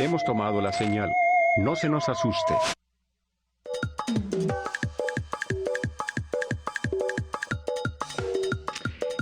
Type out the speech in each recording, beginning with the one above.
Hemos tomado la señal. No se nos asuste.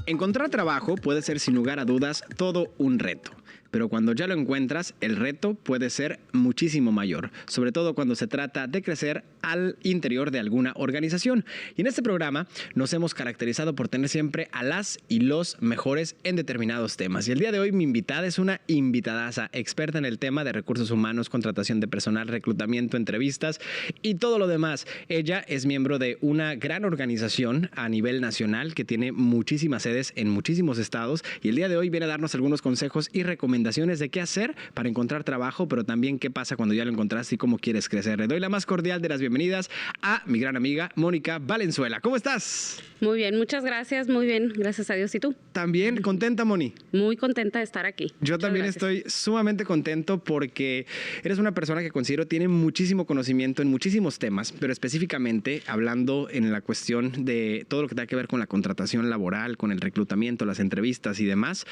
Encontrar trabajo puede ser sin lugar a dudas todo un reto. Pero cuando ya lo encuentras, el reto puede ser muchísimo mayor, sobre todo cuando se trata de crecer al interior de alguna organización. Y en este programa nos hemos caracterizado por tener siempre a las y los mejores en determinados temas. Y el día de hoy mi invitada es una invitadaza, experta en el tema de recursos humanos, contratación de personal, reclutamiento, entrevistas y todo lo demás. Ella es miembro de una gran organización a nivel nacional que tiene muchísimas sedes en muchísimos estados y el día de hoy viene a darnos algunos consejos y recomendaciones de qué hacer para encontrar trabajo, pero también qué pasa cuando ya lo encontraste y cómo quieres crecer. Le doy la más cordial de las bienvenidas a mi gran amiga Mónica Valenzuela. ¿Cómo estás? Muy bien, muchas gracias, muy bien, gracias a Dios. ¿Y tú? ¿También contenta, Moni? Muy contenta de estar aquí. Yo también estoy sumamente contento porque eres una persona que considero tiene muchísimo conocimiento en muchísimos temas, pero específicamente hablando en la cuestión de todo lo que tenga que ver con la contratación laboral, con el reclutamiento, las entrevistas y demás,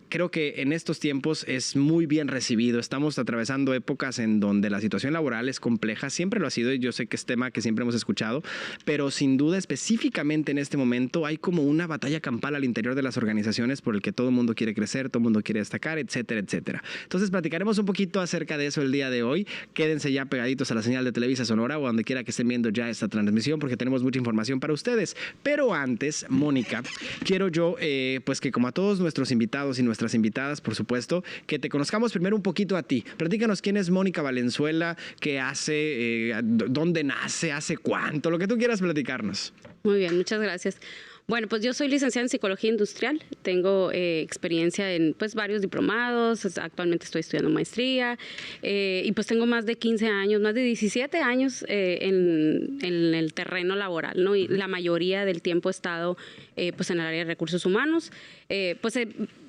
creo que en estos tiempos es muy bien recibido. Estamos atravesando épocas en donde la situación laboral es compleja, siempre lo ha sido y yo sé que es tema que siempre hemos escuchado, pero sin duda específicamente en este momento hay como una batalla campal al interior de las organizaciones por el que todo el mundo quiere crecer, todo el mundo quiere destacar, etcétera, etcétera. Entonces platicaremos un poquito acerca de eso el día de hoy. Quédense ya pegaditos a la señal de Televisa Sonora o donde quiera que estén viendo ya esta transmisión porque tenemos mucha información para ustedes. Pero antes, Mónica, quiero yo pues que como a todos nuestros invitados y nuestras invitadas, por supuesto, que te conozcamos primero un poquito a ti. Platícanos quién es Mónica Valenzuela, qué hace, dónde nace, hace cuánto, lo que tú quieras platicarnos. Muy bien, muchas gracias. Bueno, pues yo soy licenciada en Psicología Industrial, tengo experiencia en pues varios diplomados, actualmente estoy estudiando maestría y pues tengo más de 15 años, más de 17 años en el terreno laboral, ¿no? Y la mayoría del tiempo he estado pues en el área de recursos humanos,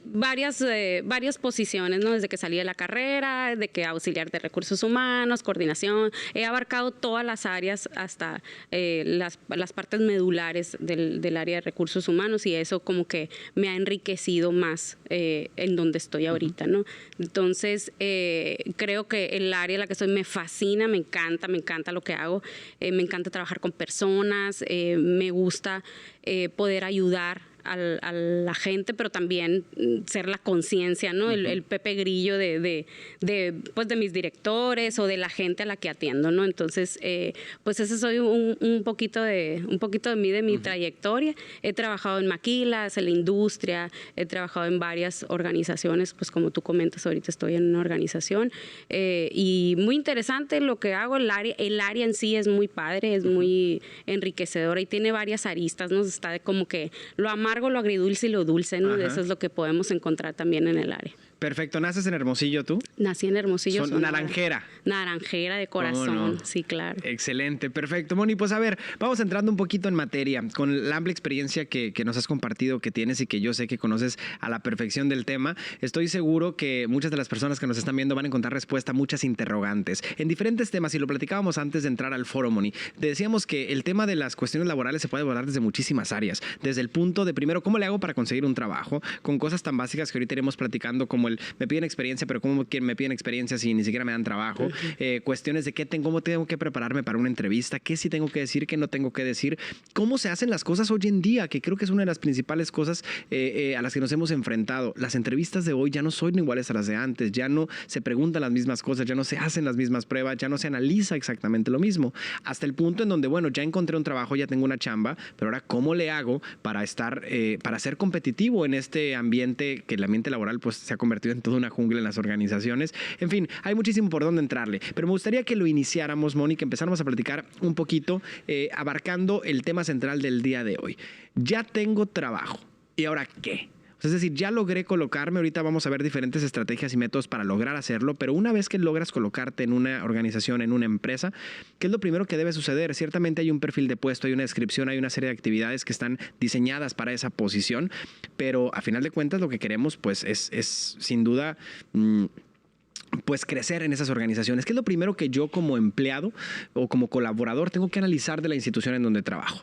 varias posiciones, ¿no? Desde que salí de la carrera, de que auxiliar de recursos humanos, coordinación, he abarcado todas las áreas hasta las partes medulares del área de recursos humanos y eso como que me ha enriquecido más en donde estoy ahorita, ¿no? Entonces, creo que el área en la que estoy me fascina, me encanta lo que hago, me encanta trabajar con personas, me gusta poder ayudar a la gente, pero también ser la conciencia, ¿no? El Pepe Grillo de mis directores o de la gente a la que atiendo, ¿no? Entonces, pues ese soy un poquito de mí, de mi trayectoria. He trabajado en maquilas, en la industria, he trabajado en varias organizaciones, pues como tú comentas, ahorita estoy en una organización y muy interesante lo que hago. El área en sí es muy padre, es muy enriquecedora y tiene varias aristas, ¿no? Está como que lo amargo, lo agridulce y lo dulce, ¿no? Eso es lo que podemos encontrar también en el área. Perfecto. ¿Naces en Hermosillo tú? Nací en Hermosillo. Naranjera. Naranjera de corazón, no. Sí, claro. Excelente, perfecto. Moni, pues a ver, vamos entrando un poquito en materia, con la amplia experiencia que nos has compartido, que tienes y que yo sé que conoces a la perfección del tema. Estoy seguro que muchas de las personas que nos están viendo van a encontrar respuesta a muchas interrogantes en diferentes temas y lo platicábamos antes de entrar al foro, Moni. Decíamos que el tema de las cuestiones laborales se puede abordar desde muchísimas áreas, desde el punto de primero, ¿cómo le hago para conseguir un trabajo? Con cosas tan básicas que ahorita iremos platicando como me piden experiencia, pero ¿cómo me piden experiencia si ni siquiera me dan trabajo? Cuestiones de cómo tengo que prepararme para una entrevista, qué sí tengo que decir, qué no tengo que decir, cómo se hacen las cosas hoy en día, que creo que es una de las principales cosas a las que nos hemos enfrentado. Las entrevistas de hoy ya no son iguales a las de antes, ya no se preguntan las mismas cosas, ya no se hacen las mismas pruebas, ya no se analiza exactamente lo mismo, hasta el punto en donde, bueno, ya encontré un trabajo, ya tengo una chamba, pero ahora ¿cómo le hago para para ser competitivo en este ambiente, que el ambiente laboral pues se ha convertido en toda una jungla en las organizaciones? En fin, hay muchísimo por dónde entrarle, pero me gustaría que lo iniciáramos, Mónica, que empezáramos a platicar un poquito, abarcando el tema central del día de hoy. Ya tengo trabajo, ¿y ahora qué? Es decir, ya logré colocarme, ahorita vamos a ver diferentes estrategias y métodos para lograr hacerlo, pero una vez que logras colocarte en una organización, en una empresa, ¿qué es lo primero que debe suceder? Ciertamente hay un perfil de puesto, hay una descripción, hay una serie de actividades que están diseñadas para esa posición, pero a final de cuentas lo que queremos pues es sin duda pues crecer en esas organizaciones. ¿Qué es lo primero que yo como empleado o como colaborador tengo que analizar de la institución en donde trabajo?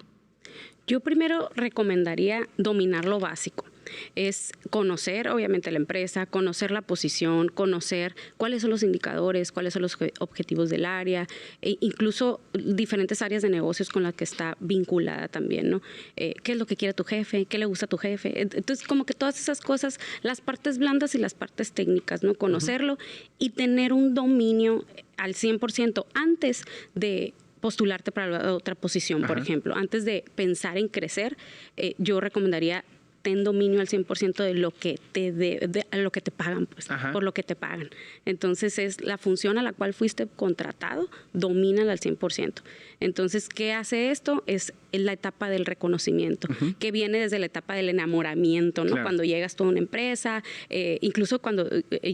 Yo primero recomendaría dominar lo básico. Es conocer, obviamente, la empresa, conocer la posición, conocer cuáles son los indicadores, cuáles son los objetivos del área, e incluso diferentes áreas de negocios con las que está vinculada también, ¿no? ¿Qué es lo que quiere tu jefe? ¿Qué le gusta a tu jefe? Entonces, como que todas esas cosas, las partes blandas y las partes técnicas, ¿no? Conocerlo y tener un dominio al 100% antes de postularte para la otra posición, por ejemplo. Antes de pensar en crecer, yo recomendaría ten dominio al 100% de lo que lo que te pagan, pues, por lo que te pagan. Entonces, es la función a la cual fuiste contratado, domínala al 100%. Entonces, ¿qué hace esto? Es la etapa del reconocimiento, que viene desde la etapa del enamoramiento, ¿no? Claro. Cuando llegas tú a una empresa, incluso cuando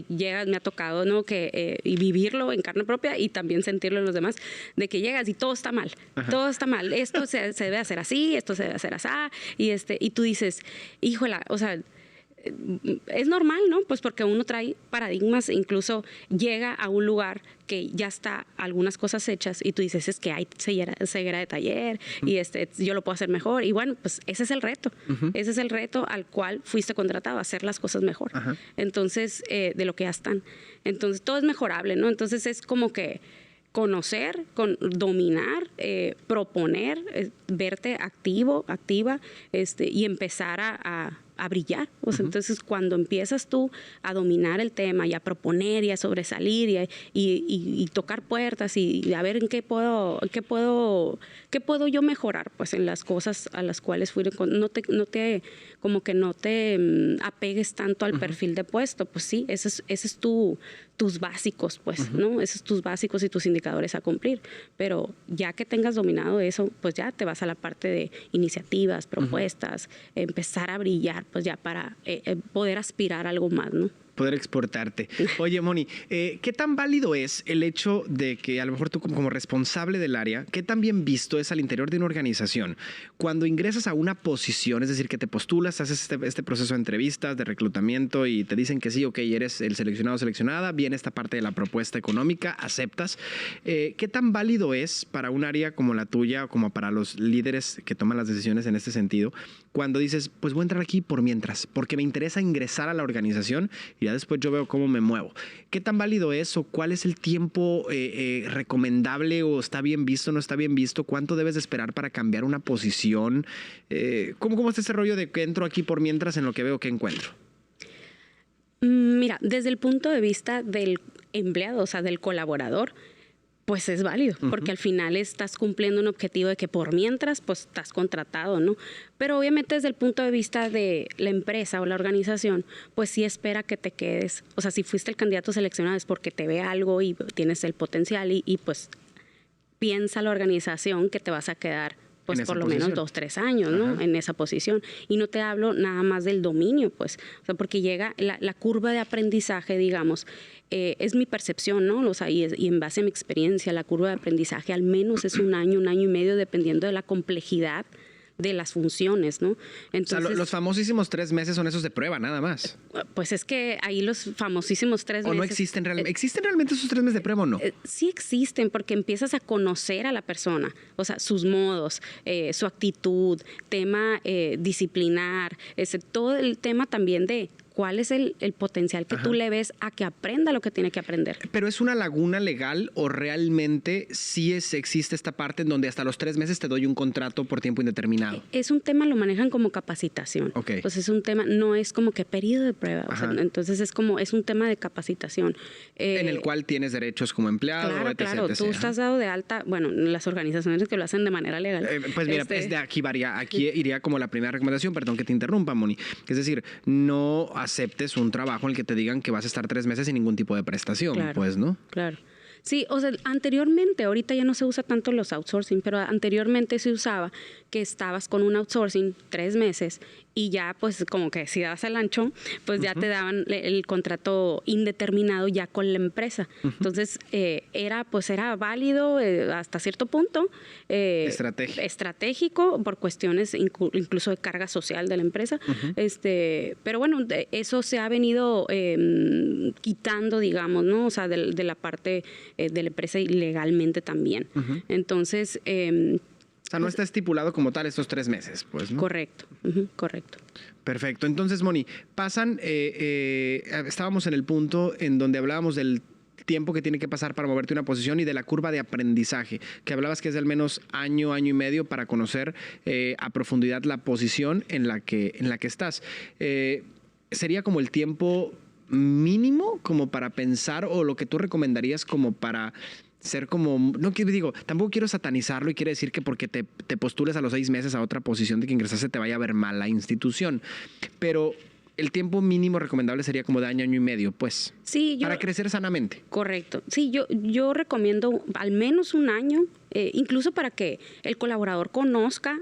llegas, me ha tocado, ¿no? Y vivirlo en carne propia y también sentirlo en los demás, de que llegas y todo está mal, todo está mal, esto se debe hacer así, esto se debe hacer así, y tú dices, híjola, o sea, es normal, ¿no? Pues porque uno trae paradigmas, incluso llega a un lugar que ya está algunas cosas hechas y tú dices, es que hay ceguera de taller y yo lo puedo hacer mejor. Y bueno, pues ese es el reto. Ese es el reto al cual fuiste contratado, a hacer las cosas mejor. Entonces, de lo que ya están. Entonces, todo es mejorable, ¿no? Entonces, es como que conocer, dominar, proponer, verte activo, activa, y empezar a brillar. O sea, entonces, cuando empiezas tú a dominar el tema y a proponer y a sobresalir y tocar puertas y a ver en qué puedo yo mejorar, pues, en las cosas a las cuales fui, no te apegues tanto al perfil de puesto, pues sí, ese es tus básicos, pues, ¿no? Esos tus básicos y tus indicadores a cumplir. Pero ya que tengas dominado eso, pues ya te vas a la parte de iniciativas, propuestas, empezar a brillar, pues ya para poder aspirar a algo más, ¿no? Poder exportarte. Oye, Moni, ¿qué tan válido es el hecho de que a lo mejor tú como responsable del área, qué tan bien visto es al interior de una organización cuando ingresas a una posición, es decir, que te postulas, haces este proceso de entrevistas, de reclutamiento y te dicen que sí, ok, eres el seleccionado o seleccionada, viene esta parte de la propuesta económica, aceptas? ¿Qué tan válido es para un área como la tuya o como para los líderes que toman las decisiones en este sentido cuando dices, pues voy a entrar aquí por mientras, porque me interesa ingresar a la organización y ya después yo veo cómo me muevo? ¿Qué tan válido es o cuál es el tiempo recomendable o está bien visto, no está bien visto? ¿Cuánto debes de esperar para cambiar una posición? ¿Cómo está ese rollo de que entro aquí por mientras en lo que veo que encuentro? Mira, desde el punto de vista del empleado, o sea, del colaborador, pues es válido, porque al final estás cumpliendo un objetivo de que por mientras, pues estás contratado, ¿no? Pero obviamente desde el punto de vista de la empresa o la organización, pues sí espera que te quedes. O sea, si fuiste el candidato seleccionado es porque te ve algo y tienes el potencial y pues piensa la organización que te vas a quedar pues por lo menos 2-3 años, ¿no? En esa posición. Y no te hablo nada más del dominio, pues, o sea, porque llega la curva de aprendizaje, digamos, es mi percepción, ¿no? O sea, y en base a mi experiencia, la curva de aprendizaje al menos es 1 año, 1 año y medio, dependiendo de la complejidad de las funciones, ¿no? Entonces, o sea, los famosísimos 3 meses son esos de prueba, nada más. Pues es que ahí los famosísimos 3 meses... ¿O no existen realmente? ¿Existen realmente esos 3 meses de prueba o no? Sí existen, porque empiezas a conocer a la persona, o sea, sus modos, su actitud, tema disciplinar, todo el tema también de cuál es el potencial que tú le ves a que aprenda lo que tiene que aprender. ¿Pero es una laguna legal o realmente sí existe esta parte en donde hasta los 3 meses te doy un contrato por tiempo indeterminado? Es un tema, lo manejan como capacitación. Okay. Pues es un tema, no es como que periodo de prueba. O sea, entonces es un tema de capacitación. En el cual tienes derechos como empleado, claro, etc. Claro, tú estás dado de alta, bueno, las organizaciones que lo hacen de manera legal. Pues mira, aquí iría como la primera recomendación, perdón que te interrumpa, Moni. Es decir, no aceptes un trabajo en el que te digan que vas a estar 3 meses sin ningún tipo de prestación, claro, pues, ¿no? Claro. Sí, o sea, anteriormente, ahorita ya no se usa tanto los outsourcing, pero anteriormente se usaba que estabas con un outsourcing 3 meses y ya pues como que si dabas el ancho, pues ya te daban el contrato indeterminado ya con la empresa. Entonces era válido hasta cierto punto. Estratégico por cuestiones incluso de carga social de la empresa. Pero bueno, eso se ha venido quitando, digamos, ¿no? O sea, de la parte de la empresa y legalmente también. Entonces... O sea, no está estipulado como tal estos 3 meses, pues, ¿no? Correcto, correcto. Perfecto. Entonces, Moni, pasan, estábamos en el punto en donde hablábamos del tiempo que tiene que pasar para moverte una posición y de la curva de aprendizaje, que hablabas que es de al menos año, año y medio para conocer a profundidad la posición en la que estás. ¿Sería como el tiempo mínimo como para pensar o lo que tú recomendarías como para ser como, no quiero, digo, tampoco quiero satanizarlo y quiere decir que porque te postules a los 6 meses a otra posición de que ingresaste te vaya a ver mal la institución, pero el tiempo mínimo recomendable sería como de año, año y medio, pues, sí, para crecer sanamente. Correcto. Sí, yo recomiendo al menos un año, incluso para que el colaborador conozca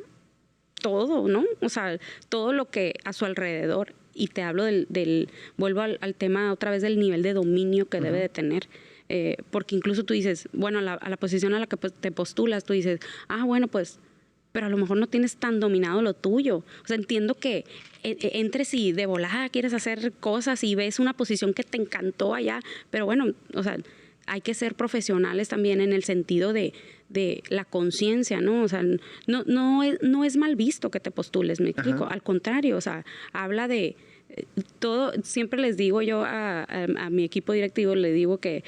todo, ¿no? O sea, todo lo que a su alrededor, y te hablo vuelvo al tema otra vez del nivel de dominio que debe de tener. Porque incluso tú dices, bueno, a la posición a la que te postulas, tú dices, bueno, pues, pero a lo mejor no tienes tan dominado lo tuyo. O sea, entiendo que entres y de volada quieres hacer cosas y ves una posición que te encantó allá, pero bueno, o sea, hay que ser profesionales también en el sentido de la conciencia, ¿no? O sea, no es mal visto que te postules, ¿me explico? Al contrario, o sea, habla de todo. Siempre les digo yo a mi equipo directivo, le digo que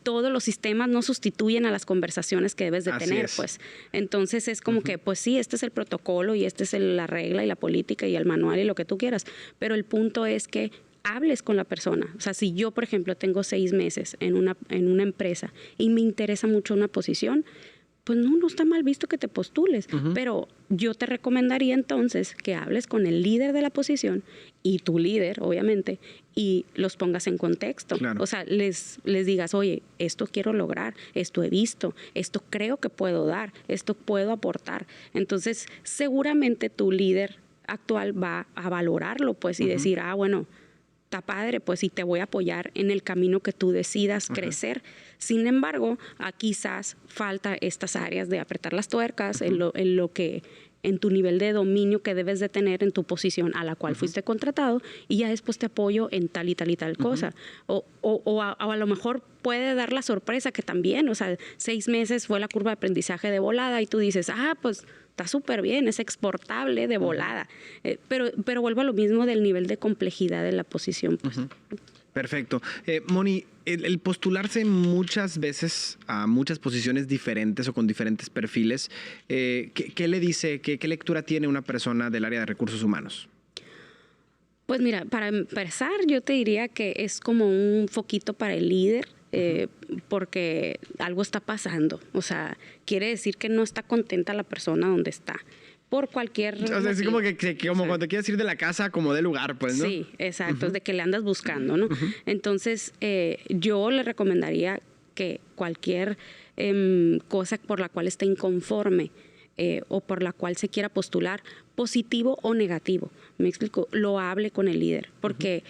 todos los sistemas no sustituyen a las conversaciones que debes de tener, pues. Entonces es como que, pues sí, este es el protocolo y este es la regla y la política y el manual y lo que tú quieras, pero el punto es que hables con la persona. O sea, si yo, por ejemplo, tengo 6 meses en una empresa y me interesa mucho una posición, pues no está mal visto que te postules, pero yo te recomendaría entonces que hables con el líder de la posición y tu líder, obviamente, y los pongas en contexto. Claro. O sea, les digas, oye, esto quiero lograr, esto he visto, esto creo que puedo dar, esto puedo aportar. Entonces, seguramente tu líder actual va a valorarlo, pues, y decir, bueno, está padre, pues, y te voy a apoyar en el camino que tú decidas crecer. Sin embargo, quizás falta estas áreas de apretar las tuercas en lo que, en tu nivel de dominio que debes de tener en tu posición a la cual fuiste contratado, y ya después te apoyo en tal y tal y tal cosa. O a lo mejor puede dar la sorpresa que también, o sea, 6 meses fue la curva de aprendizaje de volada y tú dices, pues está súper bien, es exportable de volada. Pero vuelvo a lo mismo del nivel de complejidad de la posición, pues. Perfecto. Moni, el postularse muchas veces a muchas posiciones diferentes o con diferentes perfiles, ¿qué le dice, qué lectura tiene una persona del área de recursos humanos? Pues mira, para empezar, yo te diría que es como un foquito para el líder, porque algo está pasando. O sea, quiere decir que no está contenta la persona donde está. Por cualquier... O sea, es como como cuando quieres ir de la casa como de lugar, pues, ¿no? Sí, exacto, es de que le andas buscando, ¿no? Entonces, yo le recomendaría que cualquier cosa por la cual esté inconforme o por la cual se quiera postular, positivo o negativo, me explico, lo hable con el líder, porque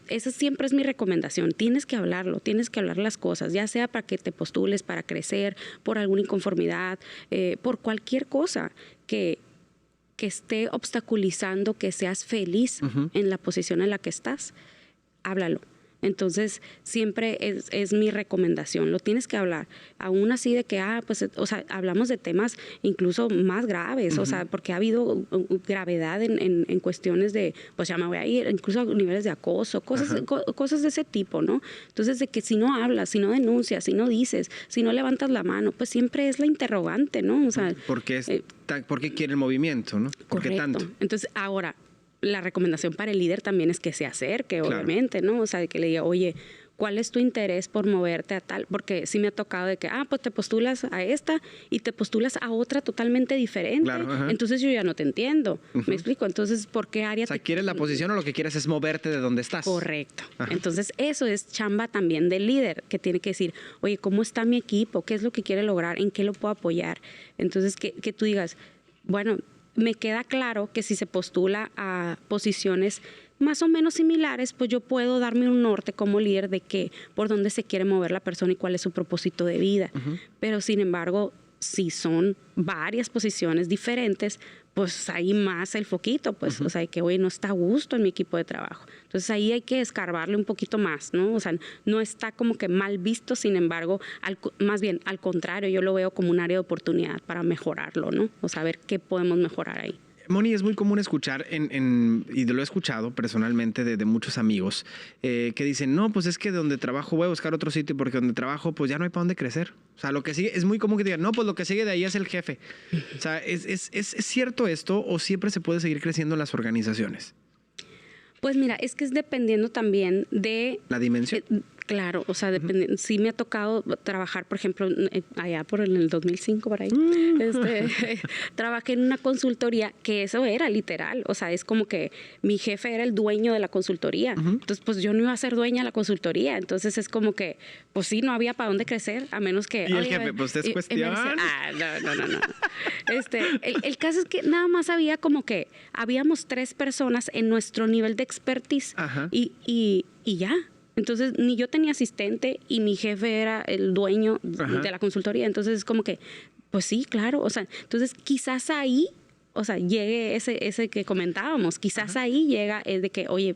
esa siempre es mi recomendación. Tienes que hablarlo, tienes que hablar las cosas, ya sea para que te postules, para crecer, por alguna inconformidad, por cualquier cosa que esté obstaculizando que seas feliz en la posición en la que estás, háblalo. Entonces, siempre es mi recomendación. Lo tienes que hablar. Aún así de que, pues, o sea, hablamos de temas incluso más graves, o sea, porque ha habido gravedad en cuestiones de, pues ya me voy a ir, incluso a niveles de acoso, cosas de ese tipo, ¿no? Entonces, de que si no hablas, si no denuncias, si no dices, si no levantas la mano, pues siempre es la interrogante, ¿no? O sea, ¿por qué quiere el movimiento, no? ¿Por qué tanto? Entonces, ahora, la recomendación para el líder también es que se acerque, obviamente, ¿no? O sea, de que le diga, oye, ¿cuál es tu interés por moverte a tal? Porque sí me ha tocado de que, pues te postulas a esta y te postulas a otra totalmente diferente. Claro, entonces yo ya no te entiendo. ¿Me explico? Entonces, ¿por qué área? O sea, ¿quieres la posición o lo que quieres es moverte de donde estás? Correcto. Entonces, eso es chamba también del líder, que tiene que decir, oye, ¿cómo está mi equipo? ¿Qué es lo que quiere lograr? ¿En qué lo puedo apoyar? Entonces, que tú digas, bueno, me queda claro que si se postula a posiciones más o menos similares, pues yo puedo darme un norte como líder de que por dónde se quiere mover la persona y cuál es su propósito de vida. Pero sin embargo, si son varias posiciones diferentes, pues ahí más el foquito, pues, o sea, que hoy no está a gusto en mi equipo de trabajo. Entonces ahí hay que escarbarle un poquito más, ¿no? O sea, no está como que mal visto, sin embargo, más bien al contrario, yo lo veo como un área de oportunidad para mejorarlo, ¿no? O sea, ver qué podemos mejorar ahí. Moni, es muy común escuchar, y lo he escuchado personalmente de muchos amigos, que dicen, no, pues es que donde trabajo voy a buscar otro sitio porque donde trabajo pues ya no hay para dónde crecer. O sea, lo que sigue, es muy común que digan, no, pues lo que sigue de ahí es el jefe. O sea, ¿es cierto esto o siempre se puede seguir creciendo en las organizaciones? Pues mira, es que es dependiendo también de... ¿La dimensión? Claro, o sea, sí me ha tocado trabajar, por ejemplo, allá por el 2005, por ahí, trabajé en una consultoría que eso era literal, o sea, es como que mi jefe era el dueño de la consultoría, entonces pues yo no iba a ser dueña de la consultoría, entonces es como que, pues sí, no había para dónde crecer, a menos que... Y el jefe, pues es cuestión... No. El caso es que nada más había como que habíamos 3 personas en nuestro nivel de expertise y ya. Entonces, ni yo tenía asistente y mi jefe era el dueño de la consultoría. Entonces, es como que, pues sí, claro. O sea, entonces quizás ahí, o sea, llegue ese que comentábamos. Quizás ahí llega el de que, oye,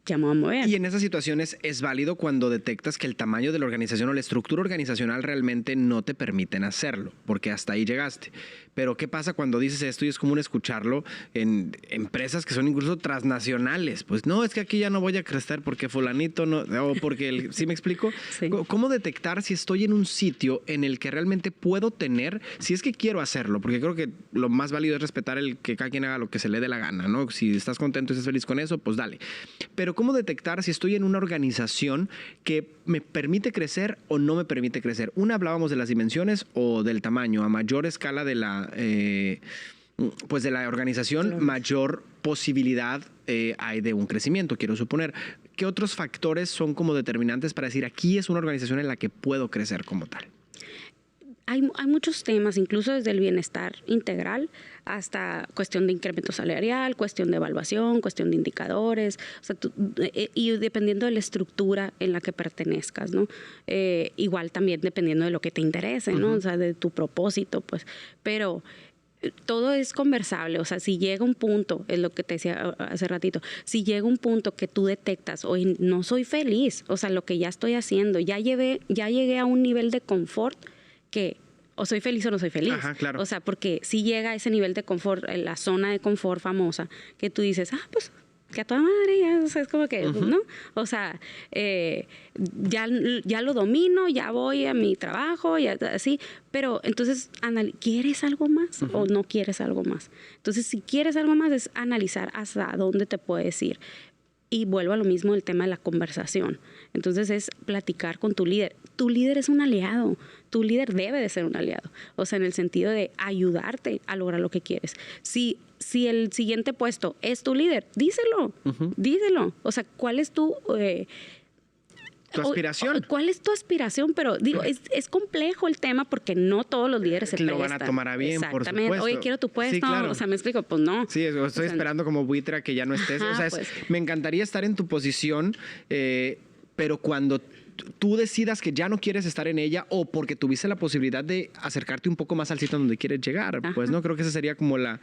ya me voy a mover. Y en esas situaciones es válido cuando detectas que el tamaño de la organización o la estructura organizacional realmente no te permiten hacerlo, porque hasta ahí llegaste. Pero ¿qué pasa cuando dices esto y es común escucharlo en empresas que son incluso transnacionales? Pues no, es que aquí ya no voy a crecer porque fulanito no, o porque ¿sí me explico? Sí. ¿Cómo detectar si estoy en un sitio en el que realmente puedo tener, si es que quiero hacerlo? Porque creo que lo más válido es respetar el que cada quien haga lo que se le dé la gana, ¿no? Si estás contento y estás feliz con eso, pues dale. Pero ¿cómo detectar si estoy en una organización que me permite crecer o no me permite crecer? Hablábamos de las dimensiones o del tamaño. A mayor escala de la pues de la organización, claro, mayor posibilidad hay de un crecimiento, quiero suponer. ¿Qué otros factores son como determinantes para decir aquí es una organización en la que puedo crecer como tal? Hay muchos temas, incluso desde el bienestar integral hasta cuestión de incremento salarial, cuestión de evaluación, cuestión de indicadores, o sea, y dependiendo de la estructura en la que pertenezcas, ¿no? Igual también dependiendo de lo que te interese, ¿no? O sea, de tu propósito, pues. Pero todo es conversable, o sea, si llega un punto, es lo que te decía hace ratito, si llega un punto que tú detectas, oye, no soy feliz, o sea, lo que ya estoy haciendo, ya llegué a un nivel de confort que o soy feliz o no soy feliz. Ajá, claro. O sea, porque si llega a ese nivel de confort, la zona de confort famosa, que tú dices, pues que a toda madre, ya, o sea, es como que, ¿no? O sea, ya lo domino, ya voy a mi trabajo, ya así, pero entonces, ¿quieres algo más o no quieres algo más? Entonces, si quieres algo más, es analizar hasta dónde te puedes ir. Y vuelvo a lo mismo del tema de la conversación. Entonces es platicar con tu líder. Tu líder es un aliado. Tu líder debe de ser un aliado. O sea, en el sentido de ayudarte a lograr lo que quieres. Si el siguiente puesto es tu líder, díselo. Díselo. O sea, ¿cuál es tu aspiración? ¿Cuál es tu aspiración? Pero digo, es complejo el tema porque no todos los líderes se prestan. Lo van a tomar a bien, por supuesto. Oye, quiero tu puesto. Sí, claro. O sea, me explico, pues no. Sí, estoy esperando como buitre a que ya no estés. Ajá, o sea, pues. Me encantaría estar en tu posición, pero cuando tú decidas que ya no quieres estar en ella o porque tuviste la posibilidad de acercarte un poco más al sitio donde quieres llegar, pues no, creo que esa sería como la...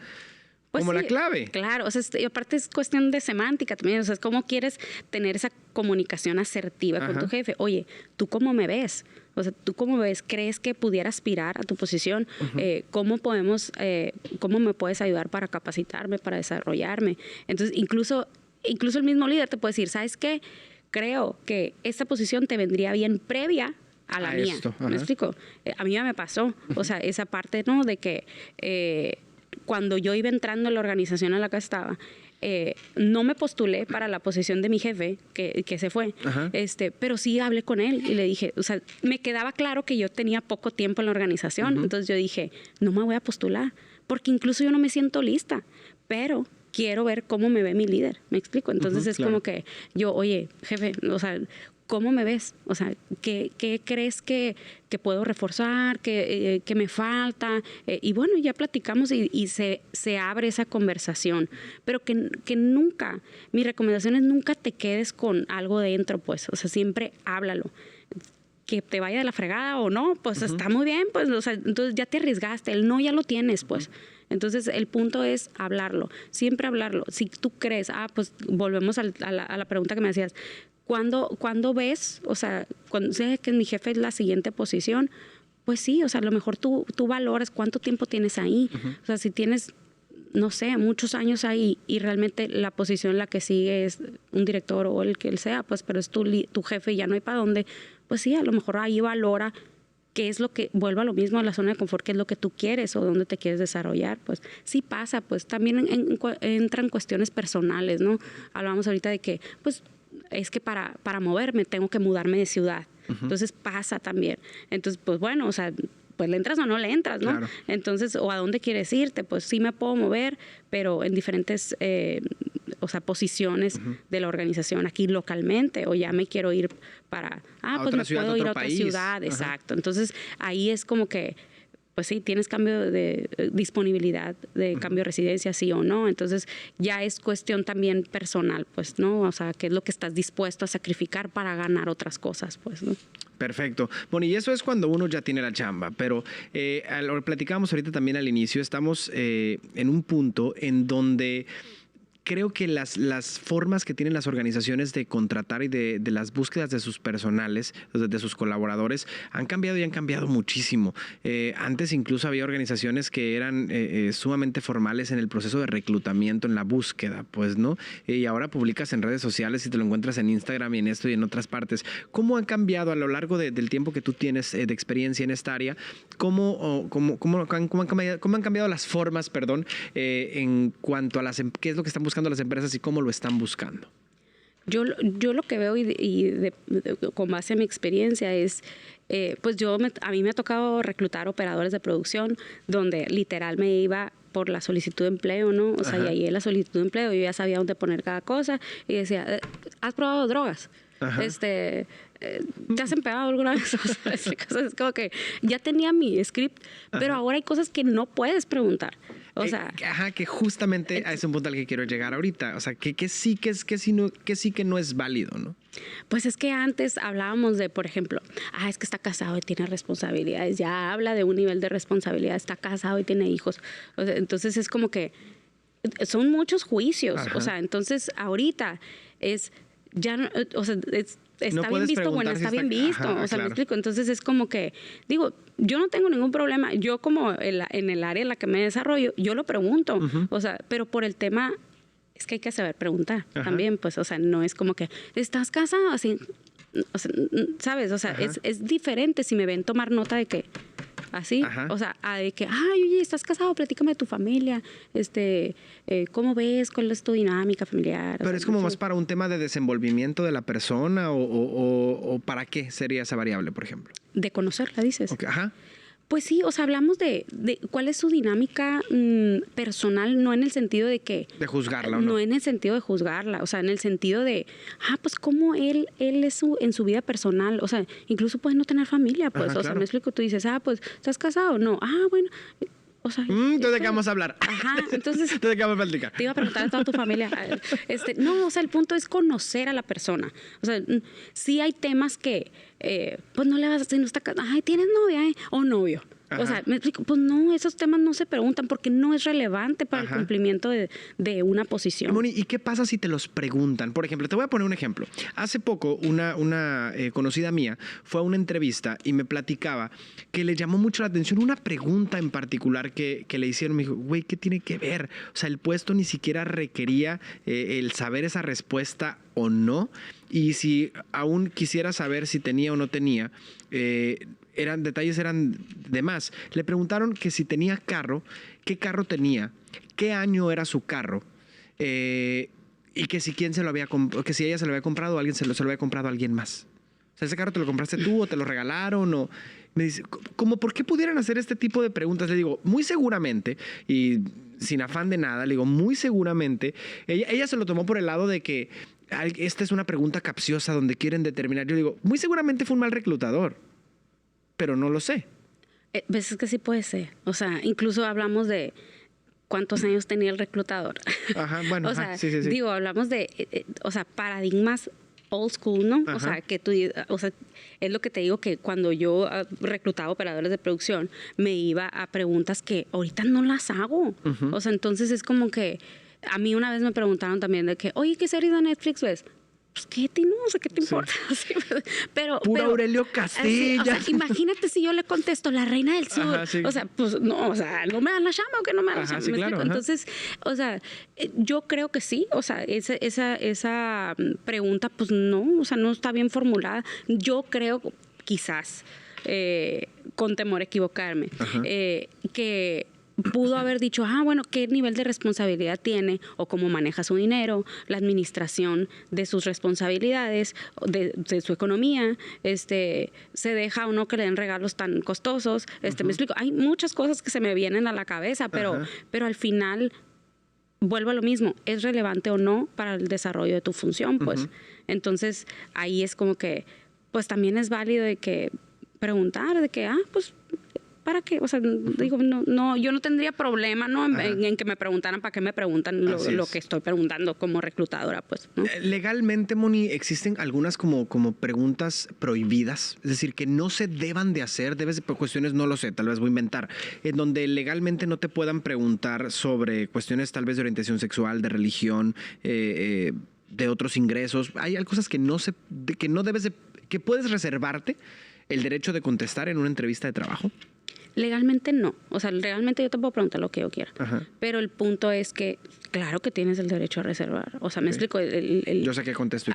Pues como sí, la clave. Claro, o sea, aparte es cuestión de semántica también, o sea, es cómo quieres tener esa comunicación asertiva con tu jefe. Oye, ¿tú cómo me ves? O sea, ¿tú cómo ves? ¿Crees que pudiera aspirar a tu posición? ¿Cómo me puedes ayudar para capacitarme, para desarrollarme? Entonces, incluso el mismo líder te puede decir, ¿sabes qué? Creo que esta posición te vendría bien previa a la mía. ¿Me explico? A mí ya me pasó, o sea, esa parte, ¿no? De que... cuando yo iba entrando en la organización en la que estaba, no me postulé para la posición de mi jefe, que se fue, pero sí hablé con él y le dije, o sea, me quedaba claro que yo tenía poco tiempo en la organización, entonces yo dije, no me voy a postular, porque incluso yo no me siento lista, pero quiero ver cómo me ve mi líder, ¿me explico? Entonces es claro. Como que yo, oye, jefe, o sea, ¿cómo me ves? O sea, ¿qué crees que puedo reforzar? ¿Qué me falta? Y bueno, ya platicamos y se abre esa conversación. Pero que nunca, mi recomendación es nunca te quedes con algo dentro, pues. O sea, siempre háblalo. que te vaya de la fregada o no, pues está muy bien, pues, o sea, entonces ya te arriesgaste, el no ya lo tienes, pues. Entonces, el punto es hablarlo, siempre hablarlo. Si tú crees, pues volvemos a la pregunta que me hacías, ¿cuándo ves, o sea, cuando sé que mi jefe es la siguiente posición? Pues sí, o sea, a lo mejor tú valoras cuánto tiempo tienes ahí. O sea, si tienes, no sé, muchos años ahí y realmente la posición en la que sigue es un director o el que él sea, pues, pero es tu jefe y ya no hay para dónde, pues sí, a lo mejor ahí valora qué es lo que, vuelvo a lo mismo, a la zona de confort, qué es lo que tú quieres o dónde te quieres desarrollar, pues sí pasa, pues también entran cuestiones personales, ¿no? Hablábamos ahorita de que, pues, es que para moverme tengo que mudarme de ciudad, entonces pasa también, entonces, pues bueno, o sea, pues le entras o no le entras, ¿no? Claro. Entonces, o a dónde quieres irte, pues sí me puedo mover, pero en diferentes, o sea, posiciones de la organización aquí localmente, o ya me quiero ir para, pues me puedo ir a otra ciudad, exacto. Entonces, ahí es como que, pues sí, tienes cambio de disponibilidad, de cambio de residencia, sí o no. Entonces, ya es cuestión también personal, pues, ¿no? O sea, qué es lo que estás dispuesto a sacrificar para ganar otras cosas, pues, ¿no? Perfecto. Bueno, y eso es cuando uno ya tiene la chamba, pero lo platicábamos ahorita también al inicio, estamos en un punto en donde creo que las formas que tienen las organizaciones de contratar y de las búsquedas de sus personales, de sus colaboradores, han cambiado y han cambiado muchísimo. Antes incluso había organizaciones que eran sumamente formales en el proceso de reclutamiento, en la búsqueda, pues, ¿no? Y ahora publicas en redes sociales y te lo encuentras en Instagram y en esto y en otras partes. ¿Cómo han cambiado a lo largo del tiempo que tú tienes de experiencia en esta área? ¿Cómo han cambiado las formas, en cuanto a qué es lo que están buscando las empresas y cómo lo están buscando? Yo lo que veo con base en mi experiencia es, pues a mí me ha tocado reclutar operadores de producción donde literal me iba por la solicitud de empleo, ¿no? O sea, y ahí en la solicitud de empleo yo ya sabía dónde poner cada cosa y decía, ¿has probado drogas? ¿Te has empedado alguna vez? O sea, es como que ya tenía mi script, pero ahora hay cosas que no puedes preguntar. O sea, que justamente a ese punto al que quiero llegar ahorita. O sea, que sí que no es válido, ¿no? Pues es que antes hablábamos de, por ejemplo, es que está casado y tiene responsabilidades. Ya habla de un nivel de responsabilidad, está casado y tiene hijos. O sea, entonces es como que son muchos juicios. O sea, entonces ahorita es ya no, o sea, está bien visto, bueno, está bien visto, o sea, claro. Me explico, entonces es como que, digo, yo no tengo ningún problema, yo como en el área en la que me desarrollo, yo lo pregunto, o sea, pero por el tema, es que hay que saber preguntar también, pues, o sea, no es como que, ¿estás casado? Así, o sea, ¿sabes? O sea, es diferente si me ven tomar nota de que, así, o sea, de que, oye, ¿estás casado? Platícame de tu familia, ¿cómo ves? ¿Cuál es tu dinámica familiar? Pero es como más para un tema de desenvolvimiento de la persona o ¿para qué sería esa variable, por ejemplo? De conocerla, dices. Okay. Pues sí, o sea, hablamos de cuál es su dinámica personal, no en el sentido de que... De juzgarla, ¿o no? No en el sentido de juzgarla, o sea, en el sentido de, pues cómo él es en su vida personal, o sea, incluso puede no tener familia, pues, o sea, me explico, tú dices, pues, ¿estás casado? No, bueno... O sea, entonces, ¿de qué vamos a hablar? Entonces, ¿de qué vamos a platicar? Te iba a preguntar a toda tu familia. No, o sea, el punto es conocer a la persona. O sea, sí hay temas que, pues no le vas a decir, no está casada, ¿tienes novia o novio? O sea, me explico, pues no, esos temas no se preguntan porque no es relevante para el cumplimiento de una posición. Moni, ¿y qué pasa si te los preguntan? Por ejemplo, te voy a poner un ejemplo. Hace poco una conocida mía fue a una entrevista y me platicaba que le llamó mucho la atención una pregunta en particular que le hicieron. Me dijo, güey, ¿qué tiene que ver? O sea, el puesto ni siquiera requería el saber esa respuesta o no. Y si aún quisiera saber si tenía o no tenía, detalles eran de más. Le preguntaron que si tenía carro, qué carro tenía, qué año era su carro, y que si quién se lo había que si ella se lo había comprado o alguien se lo había comprado a alguien más. O sea, ¿ese carro te lo compraste tú o te lo regalaron? O me dice, ¿por qué pudieran hacer este tipo de preguntas? Le digo, muy seguramente, y sin afán de nada, le digo, muy seguramente, ella se lo tomó por el lado de que esta es una pregunta capciosa donde quieren determinar. Yo digo, muy seguramente fue un mal reclutador, pero no lo sé. ¿Ves? Es que sí puede ser. O sea, incluso hablamos de cuántos años tenía el reclutador. Bueno, o sea, sí. digo, hablamos de, o sea, paradigmas old school, ¿no? Ajá. O sea, que tú, o sea, es lo que te digo, que cuando yo reclutaba operadores de producción, me iba a preguntas que ahorita no las hago. O sea, entonces es como que a mí una vez me preguntaron también de que, oye, ¿qué serie de Netflix ves? Pues, ¿qué te, no? O sea, ¿qué te importa? Sí, pero, Puro Aurelio así, Castilla. o sea, imagínate si yo le contesto La Reina del Sur. Ajá, sí. O sea, pues no, o sea, ¿no me dan la chamba o que no me dan la Ajá, chamba? sí, ¿Me claro, explico? ajá. Entonces, o sea, yo creo que sí. O sea, esa pregunta, pues no, o sea, no está bien formulada. Yo creo, quizás, con temor a equivocarme, que pudo haber dicho, bueno, qué nivel de responsabilidad tiene o cómo maneja su dinero, la administración de sus responsabilidades, de su economía, se deja o no que le den regalos tan costosos, me explico, hay muchas cosas que se me vienen a la cabeza, pero al final vuelvo a lo mismo, ¿es relevante o no para el desarrollo de tu función? Pues entonces ahí es como que, pues también es válido de que preguntar, de que, pues, ¿para qué? O sea, digo, no, yo no tendría problema, ¿no? En que me preguntaran para qué me preguntan lo que estoy preguntando como reclutadora, pues, ¿no? Legalmente, Moni, existen algunas como preguntas prohibidas, es decir, que no se deban de hacer, por cuestiones, no lo sé, tal vez voy a inventar, en donde legalmente no te puedan preguntar sobre cuestiones tal vez de orientación sexual, de religión, de otros ingresos. Hay cosas que no debes de, que puedes reservarte el derecho de contestar en una entrevista de trabajo. Legalmente no. O sea, legalmente yo te puedo preguntar lo que yo quiera. Pero el punto es que, claro que tienes el derecho a reservar. O sea, me explico. Yo sé que contesto.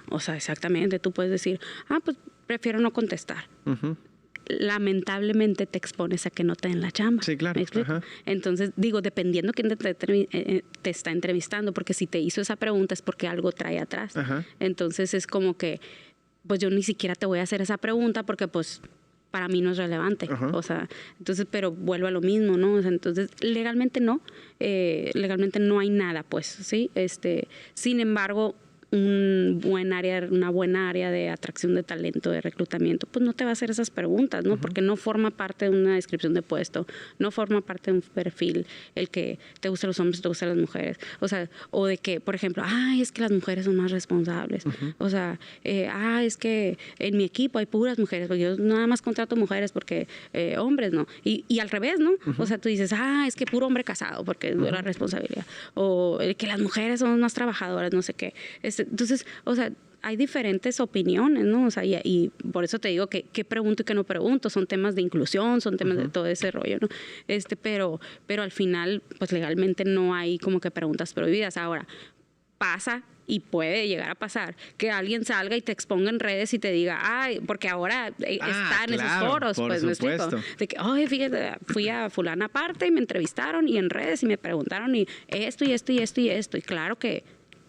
O sea, exactamente. Tú puedes decir, pues prefiero no contestar. Lamentablemente te expones a que no te den la chamba. Sí, claro. ¿Me explico? Entonces, digo, dependiendo quién te está entrevistando, porque si te hizo esa pregunta es porque algo trae atrás. Entonces es como que, pues yo ni siquiera te voy a hacer esa pregunta porque pues para mí no es relevante. O sea, entonces, pero vuelvo a lo mismo, ¿no? O sea, entonces, legalmente no hay nada, pues, ¿sí? Sin embargo, una buena área de atracción de talento, de reclutamiento, pues no te va a hacer esas preguntas, ¿no? Porque no forma parte de una descripción de puesto, no forma parte de un perfil el que te gustan los hombres, te gustan las mujeres. O sea, o de que, por ejemplo, es que las mujeres son más responsables. O sea, es que en mi equipo hay puras mujeres, porque yo nada más contrato mujeres porque hombres no. Y al revés, ¿no? O sea, tú dices, es que puro hombre casado, porque es la responsabilidad. O que las mujeres son más trabajadoras, no sé qué. Entonces, o sea, hay diferentes opiniones, ¿no? O sea, y por eso te digo que qué pregunto y qué no pregunto. Son temas de inclusión, son temas de todo ese rollo, ¿no? Pero al final, pues legalmente no hay como que preguntas prohibidas. Ahora, pasa y puede llegar a pasar que alguien salga y te exponga en redes y te diga, porque ahora está en esos foros, pues me explico. De que, fíjate, fui a fulana aparte y me entrevistaron y en redes y me preguntaron y esto y esto y esto y esto. Y claro que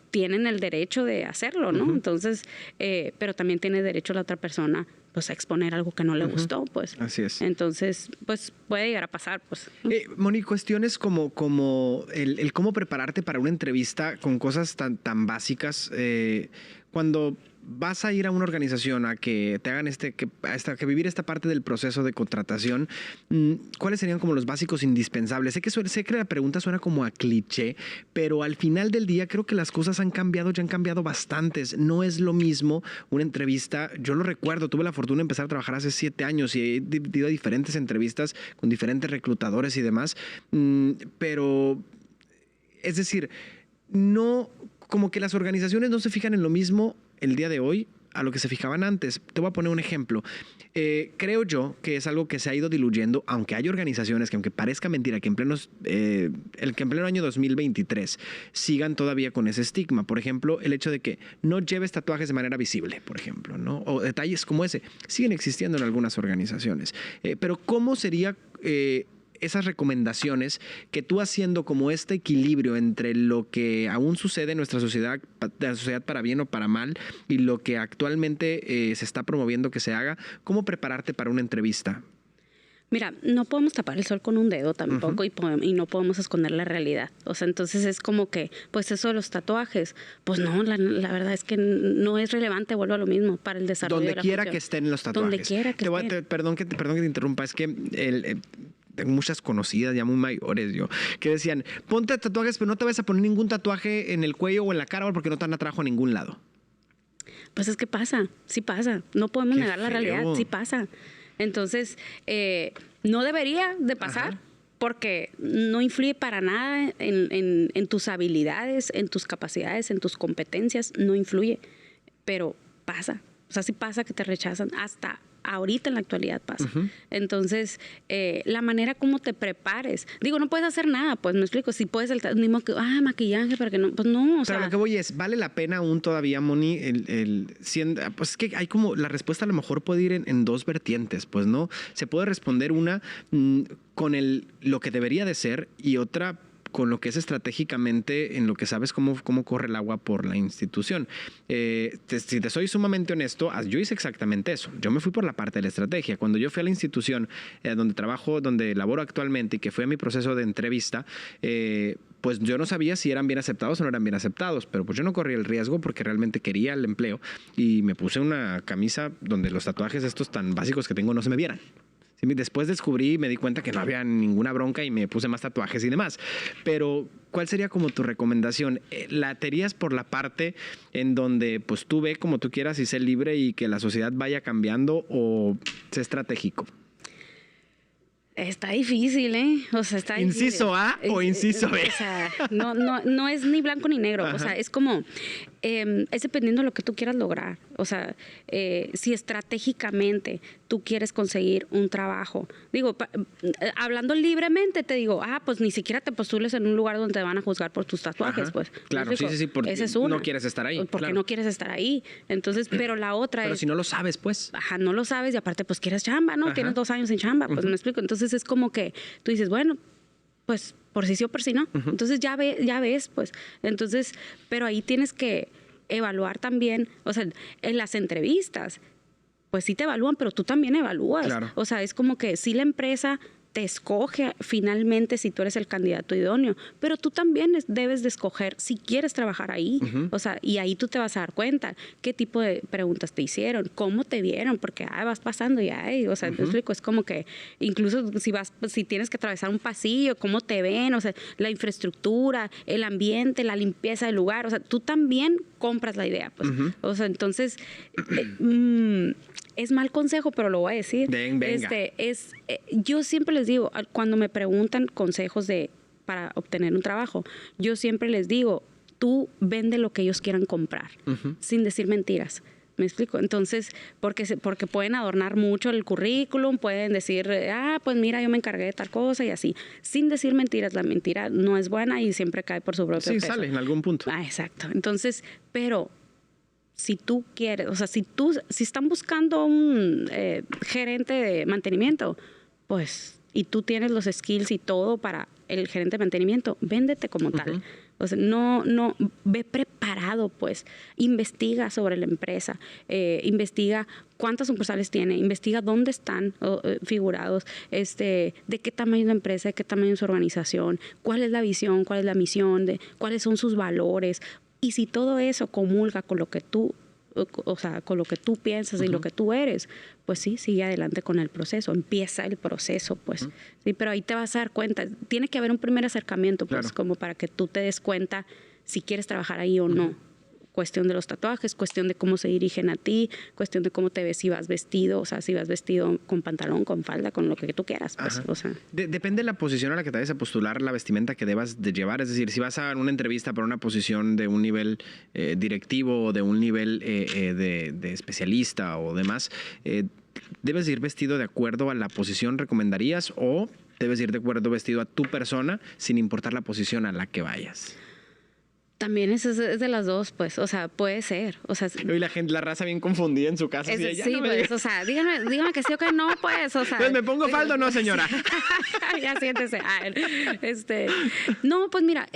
tienen el derecho de hacerlo, ¿no? Entonces, pero también tiene derecho la otra persona, pues, a exponer algo que no le gustó, pues. Así es. Entonces, pues, puede llegar a pasar, pues. Moni, cuestiones como el cómo prepararte para una entrevista con cosas tan básicas, cuando vas a ir a una organización a que te hagan que vivir esta parte del proceso de contratación, ¿cuáles serían como los básicos indispensables? Sé que la pregunta suena como a cliché, pero al final del día creo que las cosas han cambiado bastantes. No es lo mismo una entrevista. Yo lo recuerdo, tuve la fortuna de empezar a trabajar hace 7 años y he ido a diferentes entrevistas con diferentes reclutadores y demás, pero es decir, no, como que las organizaciones no se fijan en lo mismo el día de hoy a lo que se fijaban antes. Te voy a poner un ejemplo. Creo yo que es algo que se ha ido diluyendo, aunque hay organizaciones que, aunque parezca mentira, que en pleno año 2023 sigan todavía con ese estigma. Por ejemplo, el hecho de que no lleves tatuajes de manera visible, por ejemplo, ¿no? O detalles como ese siguen existiendo en algunas organizaciones. Pero ¿cómo sería esas recomendaciones que tú, haciendo como este equilibrio entre lo que aún sucede en nuestra sociedad, de la sociedad para bien o para mal, y lo que actualmente se está promoviendo que se haga, cómo prepararte para una entrevista? Mira, no podemos tapar el sol con un dedo tampoco y no podemos esconder la realidad. O sea, entonces es como que, pues eso de los tatuajes, pues no, la verdad es que no es relevante, vuelvo a lo mismo, para el desarrollo de la función. Donde quiera que estén los tatuajes. Donde quiera que estén. Perdón que te interrumpa, es que tengo muchas conocidas ya muy mayores que decían, ponte tatuajes, pero no te vas a poner ningún tatuaje en el cuello o en la cara porque no te han atrajo a ningún lado. Pues es que pasa, sí pasa. No podemos Qué negar la feo. realidad, sí pasa. Entonces, no debería de pasar. Ajá. Porque no influye para nada en tus habilidades, en tus capacidades, en tus competencias, no influye. Pero pasa. O sea, sí pasa que te rechazan. Hasta ahorita en la actualidad pasa. Entonces, la manera como te prepares. Digo, no puedes hacer nada, pues me explico. Si puedes, ni modo que, maquillaje, para que no. Pues no, o sea. Pero lo que voy es, ¿vale la pena aún todavía, Moni, pues es que hay como, la respuesta a lo mejor puede ir en dos vertientes, pues, ¿no? Se puede responder una con lo que debería de ser y otra con lo que es estratégicamente en lo que sabes cómo corre el agua por la institución. Si te soy sumamente honesto, yo hice exactamente eso. Yo me fui por la parte de la estrategia. Cuando yo fui a la institución donde trabajo, donde laboro actualmente y que fui a mi proceso de entrevista, pues yo no sabía si eran bien aceptados o no eran bien aceptados, pero pues yo no corría el riesgo porque realmente quería el empleo y me puse una camisa donde los tatuajes estos tan básicos que tengo no se me vieran. Sí, después descubrí y me di cuenta que no había ninguna bronca y me puse más tatuajes y demás. Pero, ¿cuál sería como tu recomendación? ¿La te irías por la parte en donde pues tú ve como tú quieras y sé libre y que la sociedad vaya cambiando o sé estratégico? Está difícil, ¿eh? O sea, está difícil. ¿Inciso A o inciso B? O sea, no es ni blanco ni negro. Ajá. O sea, es como, es dependiendo de lo que tú quieras lograr. O sea, si estratégicamente tú quieres conseguir un trabajo. Digo, hablando libremente, te digo, pues ni siquiera te postules en un lugar donde te van a juzgar por tus tatuajes, Ajá. pues. Claro, sí, porque esa es no quieres estar ahí. Porque claro. no quieres estar ahí. Entonces, pero la otra pero es... si no lo sabes, pues. Ajá, no lo sabes y aparte, pues quieres chamba, ¿no? Ajá. Tienes 2 años sin chamba, pues me explico. Entonces es como que tú dices, bueno, pues por si sí o por si no. Entonces ya ves, pues. Entonces, pero ahí tienes que evaluar también, o sea, en las entrevistas, pues sí te evalúan, pero tú también evalúas. Claro. O sea, es como que sí la empresa te escoge finalmente si tú eres el candidato idóneo, pero tú también debes de escoger si quieres trabajar ahí. O sea, y ahí tú te vas a dar cuenta qué tipo de preguntas te hicieron, cómo te vieron, porque vas pasando y o sea, te explico, es como que incluso si tienes que atravesar un pasillo, cómo te ven, o sea, la infraestructura, el ambiente, la limpieza del lugar, o sea, tú también compras la idea, pues. O sea, entonces es mal consejo, pero lo voy a decir. Venga. Yo siempre les digo, cuando me preguntan consejos para obtener un trabajo, yo siempre les digo, tú vende lo que ellos quieran comprar, sin decir mentiras. ¿Me explico? Entonces, porque pueden adornar mucho el currículum, pueden decir, pues mira, yo me encargué de tal cosa y así. Sin decir mentiras, la mentira no es buena y siempre cae por su propio peso. Sí, sale en algún punto. Exacto. Entonces, pero... si tú quieres, o sea, si están buscando un gerente de mantenimiento, pues, y tú tienes los skills y todo para el gerente de mantenimiento, véndete como tal. O sea, no, ve preparado, pues, investiga sobre la empresa, investiga cuántas sucursales tiene, investiga dónde están figurados, de qué tamaño es la empresa, de qué tamaño es su organización, cuál es la visión, cuál es la misión, cuáles son sus valores. Y si todo eso comulga con lo que tú, o sea, con lo que tú piensas y lo que tú eres, pues sí, sigue adelante con el proceso, empieza el proceso, pues. Sí, pero ahí te vas a dar cuenta, tiene que haber un primer acercamiento, pues, como para que tú te des cuenta si quieres trabajar ahí o no. Cuestión de los tatuajes, cuestión de cómo se dirigen a ti, cuestión de cómo te ves, si vas vestido, o sea, si vas vestido con pantalón, con falda, con lo que tú quieras, pues, o sea. Depende de la posición a la que te vayas a postular, la vestimenta que debas de llevar, es decir, si vas a una entrevista para una posición de un nivel directivo o de un nivel de especialista o demás, ¿debes ir vestido de acuerdo a la posición recomendarías o debes ir de acuerdo vestido a tu persona sin importar la posición a la que vayas? También es de las dos, pues, o sea, puede ser, o sea... Y la raza bien confundida en su casa. Sí, no pues, o sea, dígame que sí o que no, pues, o sea... Pues, ¿me pongo falda o no, señora? Ya siéntese. No, pues mira,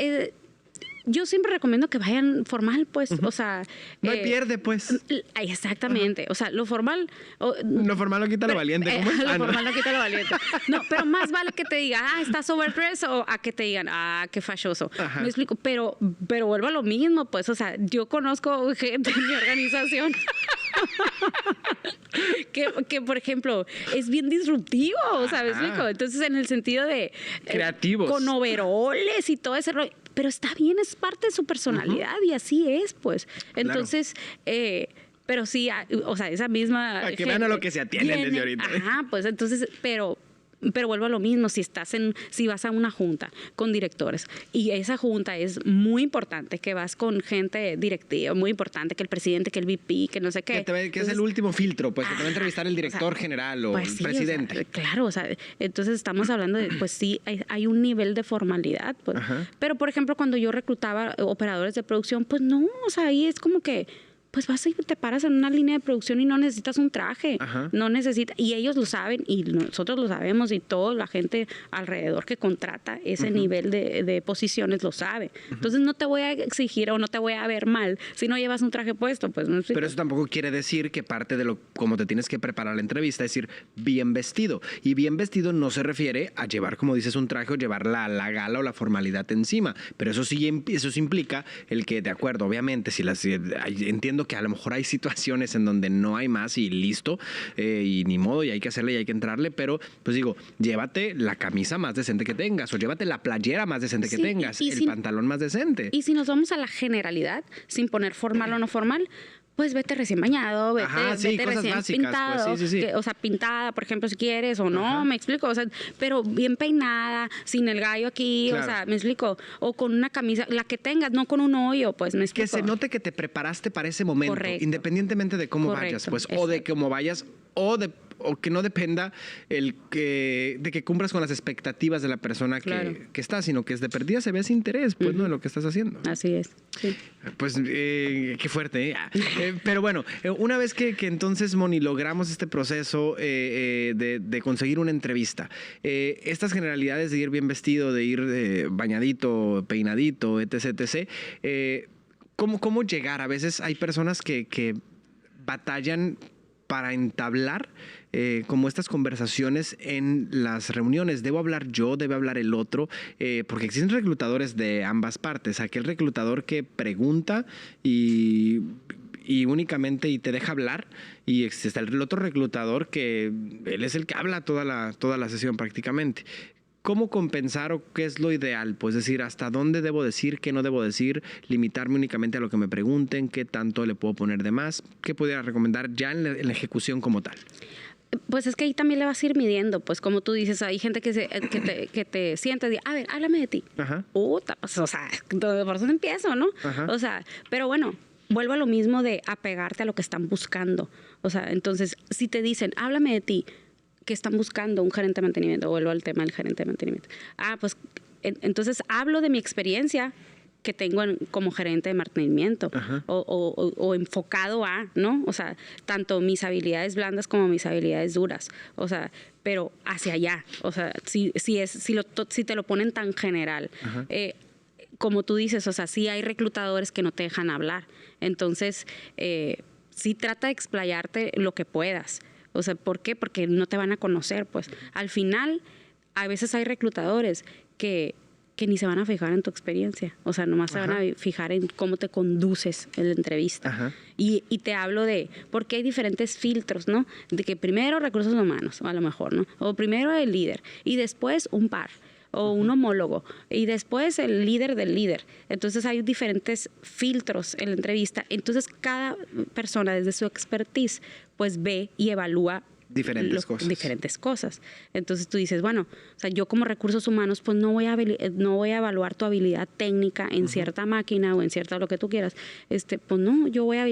yo siempre recomiendo que vayan formal, pues, o sea... No hay pierde, pues. Exactamente, o sea, lo formal... Lo formal lo quita lo valiente, ¿cómo es? Lo formal lo quita lo valiente. No, pero más vale que te digan, estás overdressed, o a que te digan, qué fachoso. Me explico, pero vuelvo a lo mismo, pues, o sea, yo conozco gente en mi organización que, por ejemplo, es bien disruptivo, o sea, me explico. Entonces, en el sentido de... creativos. Con overoles y todo ese rollo. Pero está bien, es parte de su personalidad y así es, pues. Entonces, pero sí, o sea, esa misma... Para que vean a lo que se atienden desde ahorita. Ajá, pues entonces, pero vuelvo a lo mismo, si vas a una junta con directores y esa junta es muy importante, que vas con gente directiva, muy importante, que el presidente, que el VP, que no sé qué. Que es el último filtro, pues que te va a entrevistar el director general o pues el sí, presidente. O sea, claro, o sea, entonces estamos hablando de, pues sí, hay un nivel de formalidad, pues. Pero, por ejemplo, cuando yo reclutaba operadores de producción, pues no, o sea, ahí es como que pues vas y te paras en una línea de producción y no necesitas un traje, no necesitas, y ellos lo saben y nosotros lo sabemos y toda la gente alrededor que contrata ese nivel de posiciones lo sabe. Entonces no te voy a exigir o no te voy a ver mal si no llevas un traje puesto, pues no. Pero eso tampoco quiere decir que parte de lo como te tienes que preparar la entrevista es decir bien vestido, y bien vestido no se refiere a llevar, como dices, un traje o llevar la gala o la formalidad encima, pero eso sí implica el que, de acuerdo, obviamente, entiendo que a lo mejor hay situaciones en donde no hay más y listo, y ni modo, y hay que hacerle y hay que entrarle, pero pues digo, llévate la camisa más decente que tengas o llévate la playera más decente que tengas, el pantalón más decente. Y si nos vamos a la generalidad, sin poner formal o no formal, pues vete recién bañado, vete recién básicas, pintado, pues, sí. O sea, pintada, por ejemplo, si quieres o no, me explico, o sea, pero bien peinada, sin el gallo aquí, claro. O sea, me explico, o con una camisa, la que tengas, no con un hoyo, pues me explico. Que se note que te preparaste para ese momento, independientemente de cómo vayas, pues, o de cómo vayas, o que no dependa de que cumplas con las expectativas de la persona que está, sino que es de perdida se ve ese interés, pues, ¿no? En lo que estás haciendo. Así es. Sí. Pues, qué fuerte, pero bueno, una vez que entonces, Moni, logramos este proceso de conseguir una entrevista, estas generalidades de ir bien vestido, de ir bañadito, peinadito, etc., ¿cómo llegar? A veces hay personas que batallan para entablar como estas conversaciones en las reuniones. ¿Debo hablar yo? ¿Debe hablar el otro? Porque existen reclutadores de ambas partes. Aquel reclutador que pregunta y únicamente y te deja hablar, y está el otro reclutador que él es el que habla toda la sesión prácticamente. ¿Cómo compensar o qué es lo ideal? Pues decir, ¿hasta dónde debo decir, qué no debo decir? Limitarme únicamente a lo que me pregunten, qué tanto le puedo poner de más, qué pudiera recomendar ya en la ejecución como tal. Pues es que ahí también le vas a ir midiendo, pues como tú dices, hay gente que te sienta y dice, a ver, háblame de ti. Pues, o sea, por eso empiezo, ¿no? O sea, pero bueno, vuelvo a lo mismo de apegarte a lo que están buscando. O sea, entonces, si te dicen, háblame de ti, que están buscando un gerente de mantenimiento, vuelvo al tema del gerente de mantenimiento. Pues entonces hablo de mi experiencia que tengo como gerente de mantenimiento o enfocado a, ¿no? O sea, tanto mis habilidades blandas como mis habilidades duras. O sea, pero hacia allá. O sea, si te lo ponen tan general. Como tú dices, o sea, sí hay reclutadores que no te dejan hablar. Entonces, sí trata de explayarte lo que puedas. O sea, ¿por qué? Porque no te van a conocer, pues. Al final, a veces hay reclutadores que ni se van a fijar en tu experiencia. O sea, nomás se van a fijar en cómo te conduces en la entrevista. Y te hablo porque hay diferentes filtros, ¿no? De que primero recursos humanos, a lo mejor, ¿no? O primero el líder y después un par o un homólogo y después el líder del líder. Entonces hay diferentes filtros en la entrevista. Entonces cada persona desde su expertise pues ve y evalúa diferentes cosas. Entonces tú dices, bueno, o sea, yo como recursos humanos pues no voy a evaluar tu habilidad técnica en cierta máquina o en cierta lo que tú quieras. Pues no, yo voy a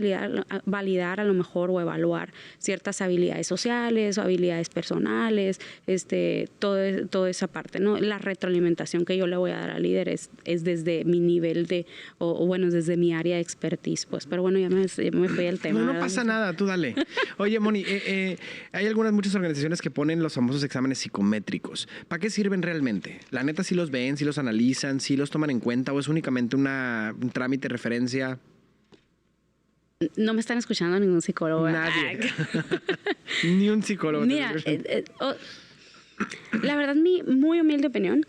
validar a lo mejor o evaluar ciertas habilidades sociales o habilidades personales, toda esa parte, ¿no? La retroalimentación que yo le voy a dar al líder es desde mi nivel bueno, desde mi área de expertise, pues. Pero bueno, ya me fui al tema. No pasa nada, tú dale. Oye, Moni, hay muchas organizaciones que ponen los famosos exámenes psicométricos. ¿Para qué sirven realmente? La neta, ¿sí los ven, sí los analizan, sí los toman en cuenta o es únicamente un trámite de referencia? No me están escuchando ningún psicólogo. Nadie. Ni un psicólogo. Mira, la verdad, mi muy humilde opinión,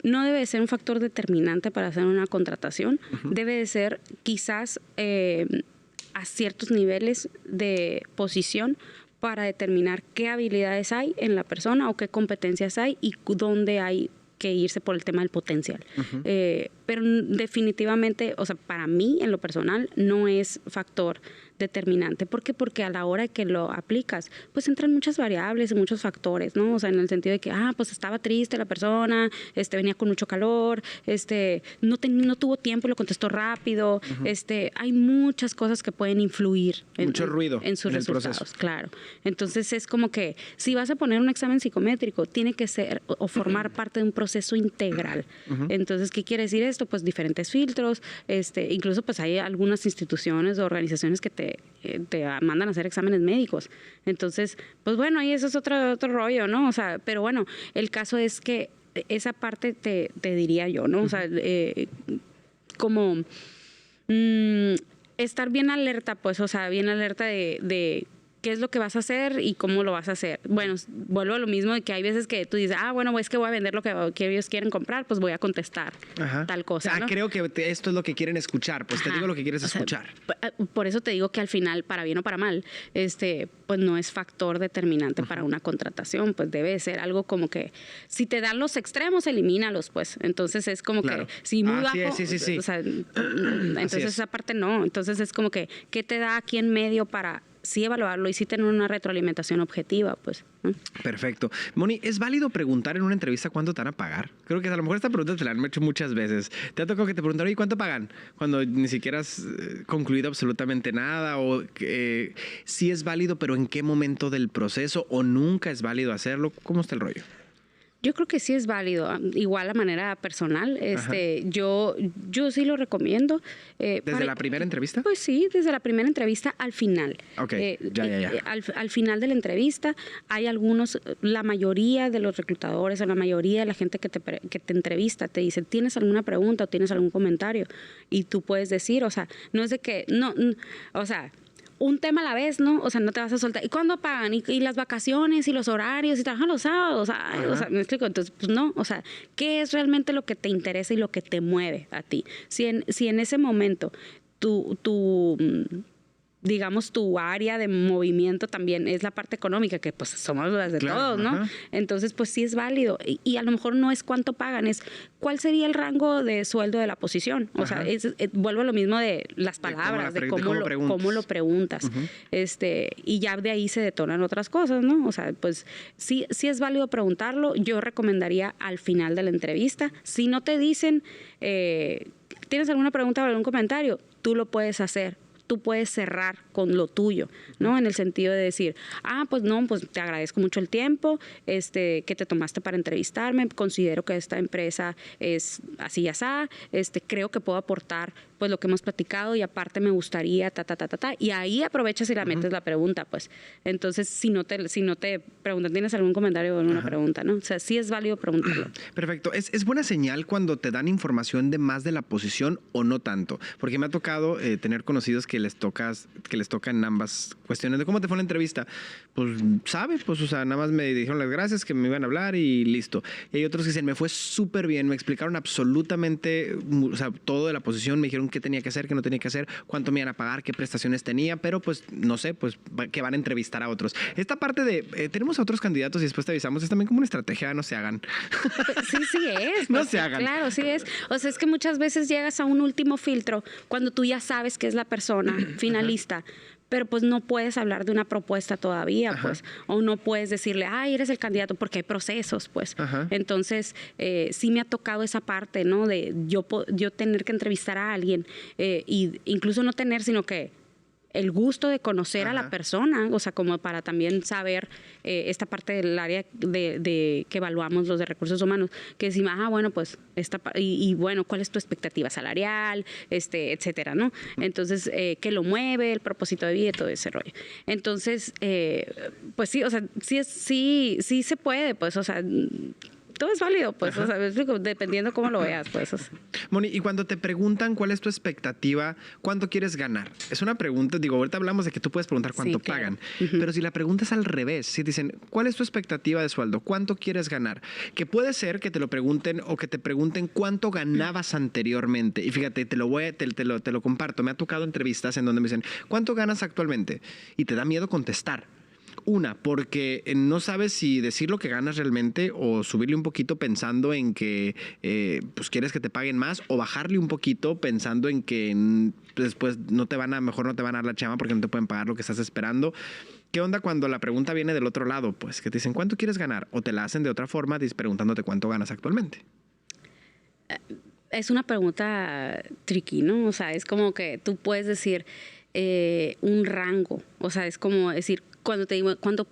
no debe de ser un factor determinante para hacer una contratación. Debe de ser quizás a ciertos niveles de posición para determinar qué habilidades hay en la persona o qué competencias hay y dónde hay que irse por el tema del potencial. pero definitivamente, o sea, para mí en lo personal no es factor determinante. ¿Por qué? Porque a la hora de que lo aplicas, pues entran muchas variables y muchos factores, ¿no? O sea, en el sentido de que, pues estaba triste la persona, venía con mucho calor, no tuvo tiempo y lo contestó rápido, hay muchas cosas que pueden influir mucho ruido en sus en el resultados, proceso. claro. Entonces es como que si vas a poner un examen psicométrico, tiene que ser o formar parte de un proceso integral. Entonces, ¿qué quiere decir esto? Pues diferentes filtros, incluso pues hay algunas instituciones o organizaciones que te mandan a hacer exámenes médicos. Entonces, pues bueno, ahí eso es otro rollo, ¿no? O sea, pero bueno, el caso es que esa parte te diría yo, ¿no? O sea, como estar bien alerta, pues, o sea, bien alerta de qué es lo que vas a hacer y cómo lo vas a hacer. Bueno, vuelvo a lo mismo de que hay veces que tú dices, bueno, es que voy a vender lo que ellos quieren comprar, pues voy a contestar tal cosa, ¿no? Creo que esto es lo que quieren escuchar, pues te digo lo que quieres escuchar. Por eso te digo que al final, para bien o para mal, pues no es factor determinante para una contratación, pues debe ser algo como que si te dan los extremos, elimínalos, pues. Entonces es como que si muy bajo, sí. o sea, entonces esa parte no. Entonces es como que, ¿qué te da aquí en medio para sí evaluarlo y sí tener una retroalimentación objetiva, pues, ¿no? Perfecto. Moni, ¿es válido preguntar en una entrevista cuánto te van a pagar? Creo que a lo mejor esta pregunta te la han hecho muchas veces. ¿Te ha tocado que te preguntaron, ¿y cuánto pagan? Cuando ni siquiera has concluido absolutamente nada, o sí es válido, pero ¿en qué momento del proceso? ¿O nunca es válido hacerlo? ¿Cómo está el rollo? Yo creo que sí es válido, igual a manera personal. Yo sí lo recomiendo. ¿Desde la primera entrevista? Pues sí, desde la primera entrevista al final. Ok, ya. Al final de la entrevista hay algunos, la mayoría de los reclutadores o la mayoría de la gente que te entrevista te dice, ¿tienes alguna pregunta o tienes algún comentario? Y tú puedes decir, o sea, no es de que, o sea, un tema a la vez, ¿no? O sea, no te vas a soltar. ¿Y cuándo pagan? ¿Y las vacaciones? ¿Y los horarios? ¿Y trabajan los sábados? O sea, me explico. Entonces, pues no. O sea, ¿qué es realmente lo que te interesa y lo que te mueve a ti? Si en ese momento digamos, tu área de movimiento también es la parte económica, que pues somos las de todos, ¿no? Entonces, pues sí es válido. Y a lo mejor no es cuánto pagan, es cuál sería el rango de sueldo de la posición. O sea, vuelvo a lo mismo de las palabras, de cómo lo preguntas. Y ya de ahí se detonan otras cosas, ¿no? O sea, pues sí es válido preguntarlo. Yo recomendaría al final de la entrevista. Si no te dicen, ¿tienes alguna pregunta o algún comentario? Tú lo puedes hacer. Tú puedes cerrar con lo tuyo, ¿no? En el sentido de decir, pues no, pues te agradezco mucho el tiempo que te tomaste para entrevistarme, considero que esta empresa es así y así, creo que puedo aportar pues lo que hemos platicado y aparte me gustaría, y ahí aprovechas y la metes la pregunta, pues. Entonces, si no te preguntan, ¿tienes algún comentario o alguna pregunta, no? O sea, sí es válido preguntarlo. Perfecto. ¿Es buena señal cuando te dan información de más de la posición o no tanto? Porque me ha tocado tener conocidos que les toca en ambas cuestiones de cómo te fue la entrevista. Pues, ¿sabe? Pues, o sea, nada más me dijeron las gracias, que me iban a hablar y listo. Y hay otros que dicen, me fue súper bien, me explicaron absolutamente, o sea, todo de la posición, me dijeron qué tenía que hacer, qué no tenía que hacer, cuánto me iban a pagar, qué prestaciones tenía, pero pues, no sé, pues, que van a entrevistar a otros. Esta parte de, tenemos a otros candidatos y después te avisamos, es también como una estrategia, no se hagan. Sí es. No se hagan. Claro, sí es. O sea, es que muchas veces llegas a un último filtro cuando tú ya sabes que es la persona finalista. Pero pues no puedes hablar de una propuesta todavía, pues, o no puedes decirle, eres el candidato, porque hay procesos, pues. Entonces, sí me ha tocado esa parte, ¿no? De yo tener que entrevistar a alguien, y incluso no tener, sino que el gusto de conocer a la persona, o sea, como para también saber esta parte del área de que evaluamos los de recursos humanos, que decimos, bueno, pues, bueno, ¿cuál es tu expectativa salarial? Etcétera, ¿no? Entonces, ¿qué lo mueve? El propósito de vida y todo ese rollo. Entonces, pues sí, o sea, sí se puede, pues, o sea, todo es válido, pues, o sea, dependiendo cómo lo veas, pues. O sea. Moni, y cuando te preguntan cuál es tu expectativa, ¿cuánto quieres ganar? Es una pregunta, digo, ahorita hablamos de que tú puedes preguntar cuánto pagan, pero si la pregunta es al revés, si dicen, ¿cuál es tu expectativa de sueldo? ¿Cuánto quieres ganar? Que puede ser que te lo pregunten o que te pregunten cuánto ganabas anteriormente. Y fíjate, te lo comparto. Me ha tocado entrevistas en donde me dicen, ¿cuánto ganas actualmente? Y te da miedo contestar. Una, porque no sabes si decir lo que ganas realmente o subirle un poquito pensando en que pues quieres que te paguen más, o bajarle un poquito pensando en que después mejor no te van a dar la chamba porque no te pueden pagar lo que estás esperando. ¿Qué onda cuando la pregunta viene del otro lado? Pues que te dicen, ¿cuánto quieres ganar? O te la hacen de otra forma, preguntándote cuánto ganas actualmente. Es una pregunta tricky, ¿no? O sea, es como que tú puedes decir un rango. O sea, es como decir, cuando te digo cuánto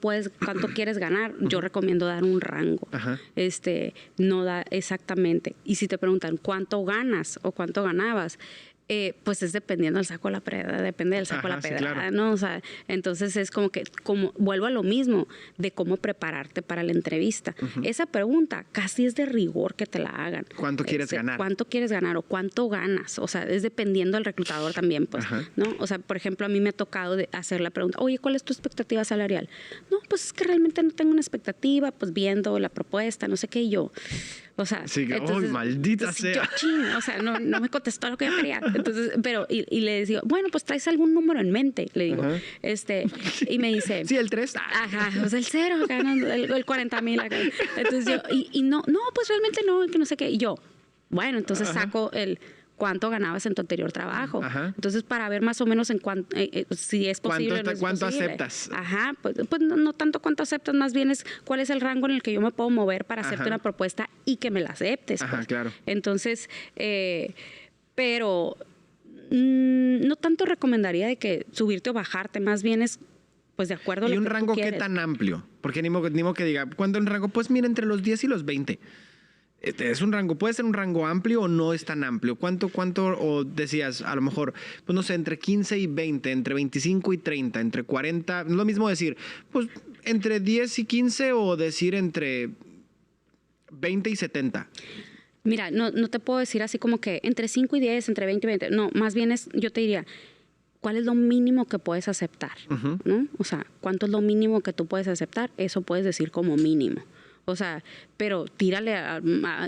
quieres ganar, yo recomiendo dar un rango. Ajá. No da exactamente. Y si te preguntan cuánto ganas o cuánto ganabas, pues es dependiendo del saco de la pedrada, depende del saco de la sí, pedrada, claro. ¿no? O sea, entonces es como que, vuelvo a lo mismo de cómo prepararte para la entrevista. Esa pregunta casi es de rigor que te la hagan. ¿Cuánto quieres ganar? ¿Cuánto quieres ganar o cuánto ganas? O sea, es dependiendo del reclutador también, pues, ¿no? O sea, por ejemplo, a mí me ha tocado hacer la pregunta, oye, ¿cuál es tu expectativa salarial? No, pues es que realmente no tengo una expectativa, pues viendo la propuesta, no sé qué, y yo... O sea, sí, entonces, maldita sea. O sea, no me contestó lo que yo quería. Entonces, pero, y le digo, bueno, pues traes algún número en mente, le digo. Y me dice. Sí, el 3. Ajá, o sea, el 0, acá, el 40,000 acá. Entonces yo, no, pues realmente no, que no sé qué. Y yo, bueno, entonces saco cuánto ganabas en tu anterior trabajo. Ajá. Entonces, para ver más o menos en cuánto, si es posible o no es ¿Cuánto posible. aceptas? Ajá, pues no tanto cuánto aceptas, más bien es cuál es el rango en el que yo me puedo mover para hacerte una propuesta y que me la aceptes. Ajá, pues. claro. Entonces, pero no tanto recomendaría de que subirte o bajarte, más bien es pues de acuerdo a lo que tú quieres. ¿Y un rango qué tan amplio? Porque ni modo que diga, ¿cuánto un rango? Pues mira, entre los 10 y los 20. Es un rango, puede ser un rango amplio o no es tan amplio. ¿Cuánto? O decías, a lo mejor, pues no sé, entre 15 y 20, entre 25 y 30, entre 40. No es lo mismo decir, pues entre 10 y 15 o decir entre 20 y 70. Mira, no te puedo decir así como que entre 5 y 10, entre 20 y 20. No, más bien yo te diría, ¿cuál es lo mínimo que puedes aceptar? ¿No? O sea, ¿cuánto es lo mínimo que tú puedes aceptar? Eso puedes decir como mínimo. O sea, pero tírale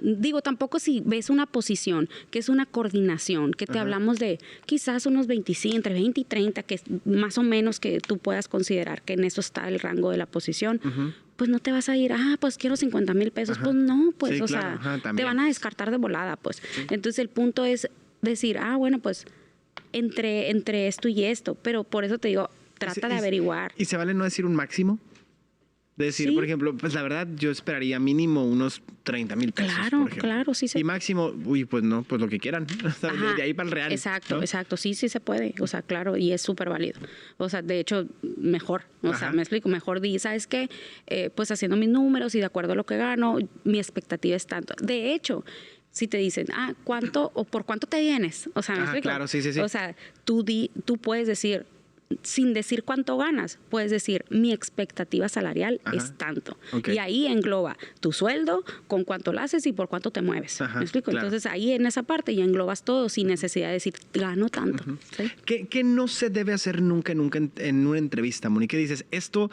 digo, tampoco si ves una posición que es una coordinación, que te hablamos de quizás unos 25, entre 20 y 30, que es más o menos que tú puedas considerar que en eso está el rango de la posición, pues no te vas a ir, pues quiero 50,000 pesos. Pues no, pues, sí, o claro. sea, te van a descartar de volada, pues. Sí. Entonces el punto es decir, bueno, pues entre esto y esto, pero por eso te digo, trata de averiguar. ¿Y se vale no decir un máximo? De decir, ¿sí? Por ejemplo, pues la verdad yo esperaría mínimo unos 30,000 pesos. Claro, sí se puede. Y máximo, pues no, pues lo que quieran. De ahí para el real. Exacto, sí se puede. O sea, claro, y es súper válido. O sea, de hecho, mejor. O sea, me explico, mejor ¿sabes qué? Pues haciendo mis números y de acuerdo a lo que gano, mi expectativa es tanto. De hecho, si te dicen, ¿cuánto o por cuánto te vienes? O sea, ¿me explico? Claro, sí. O sea, tú puedes decir, sin decir cuánto ganas, puedes decir mi expectativa salarial es tanto. Y ahí engloba tu sueldo, con cuánto lo haces y por cuánto te mueves. ¿Me explico? Claro. Entonces ahí en esa parte ya englobas todo sin necesidad de decir gano tanto. ¿Sí? ¿Qué no se debe hacer nunca en una entrevista, Moni? ¿Qué dices? Esto,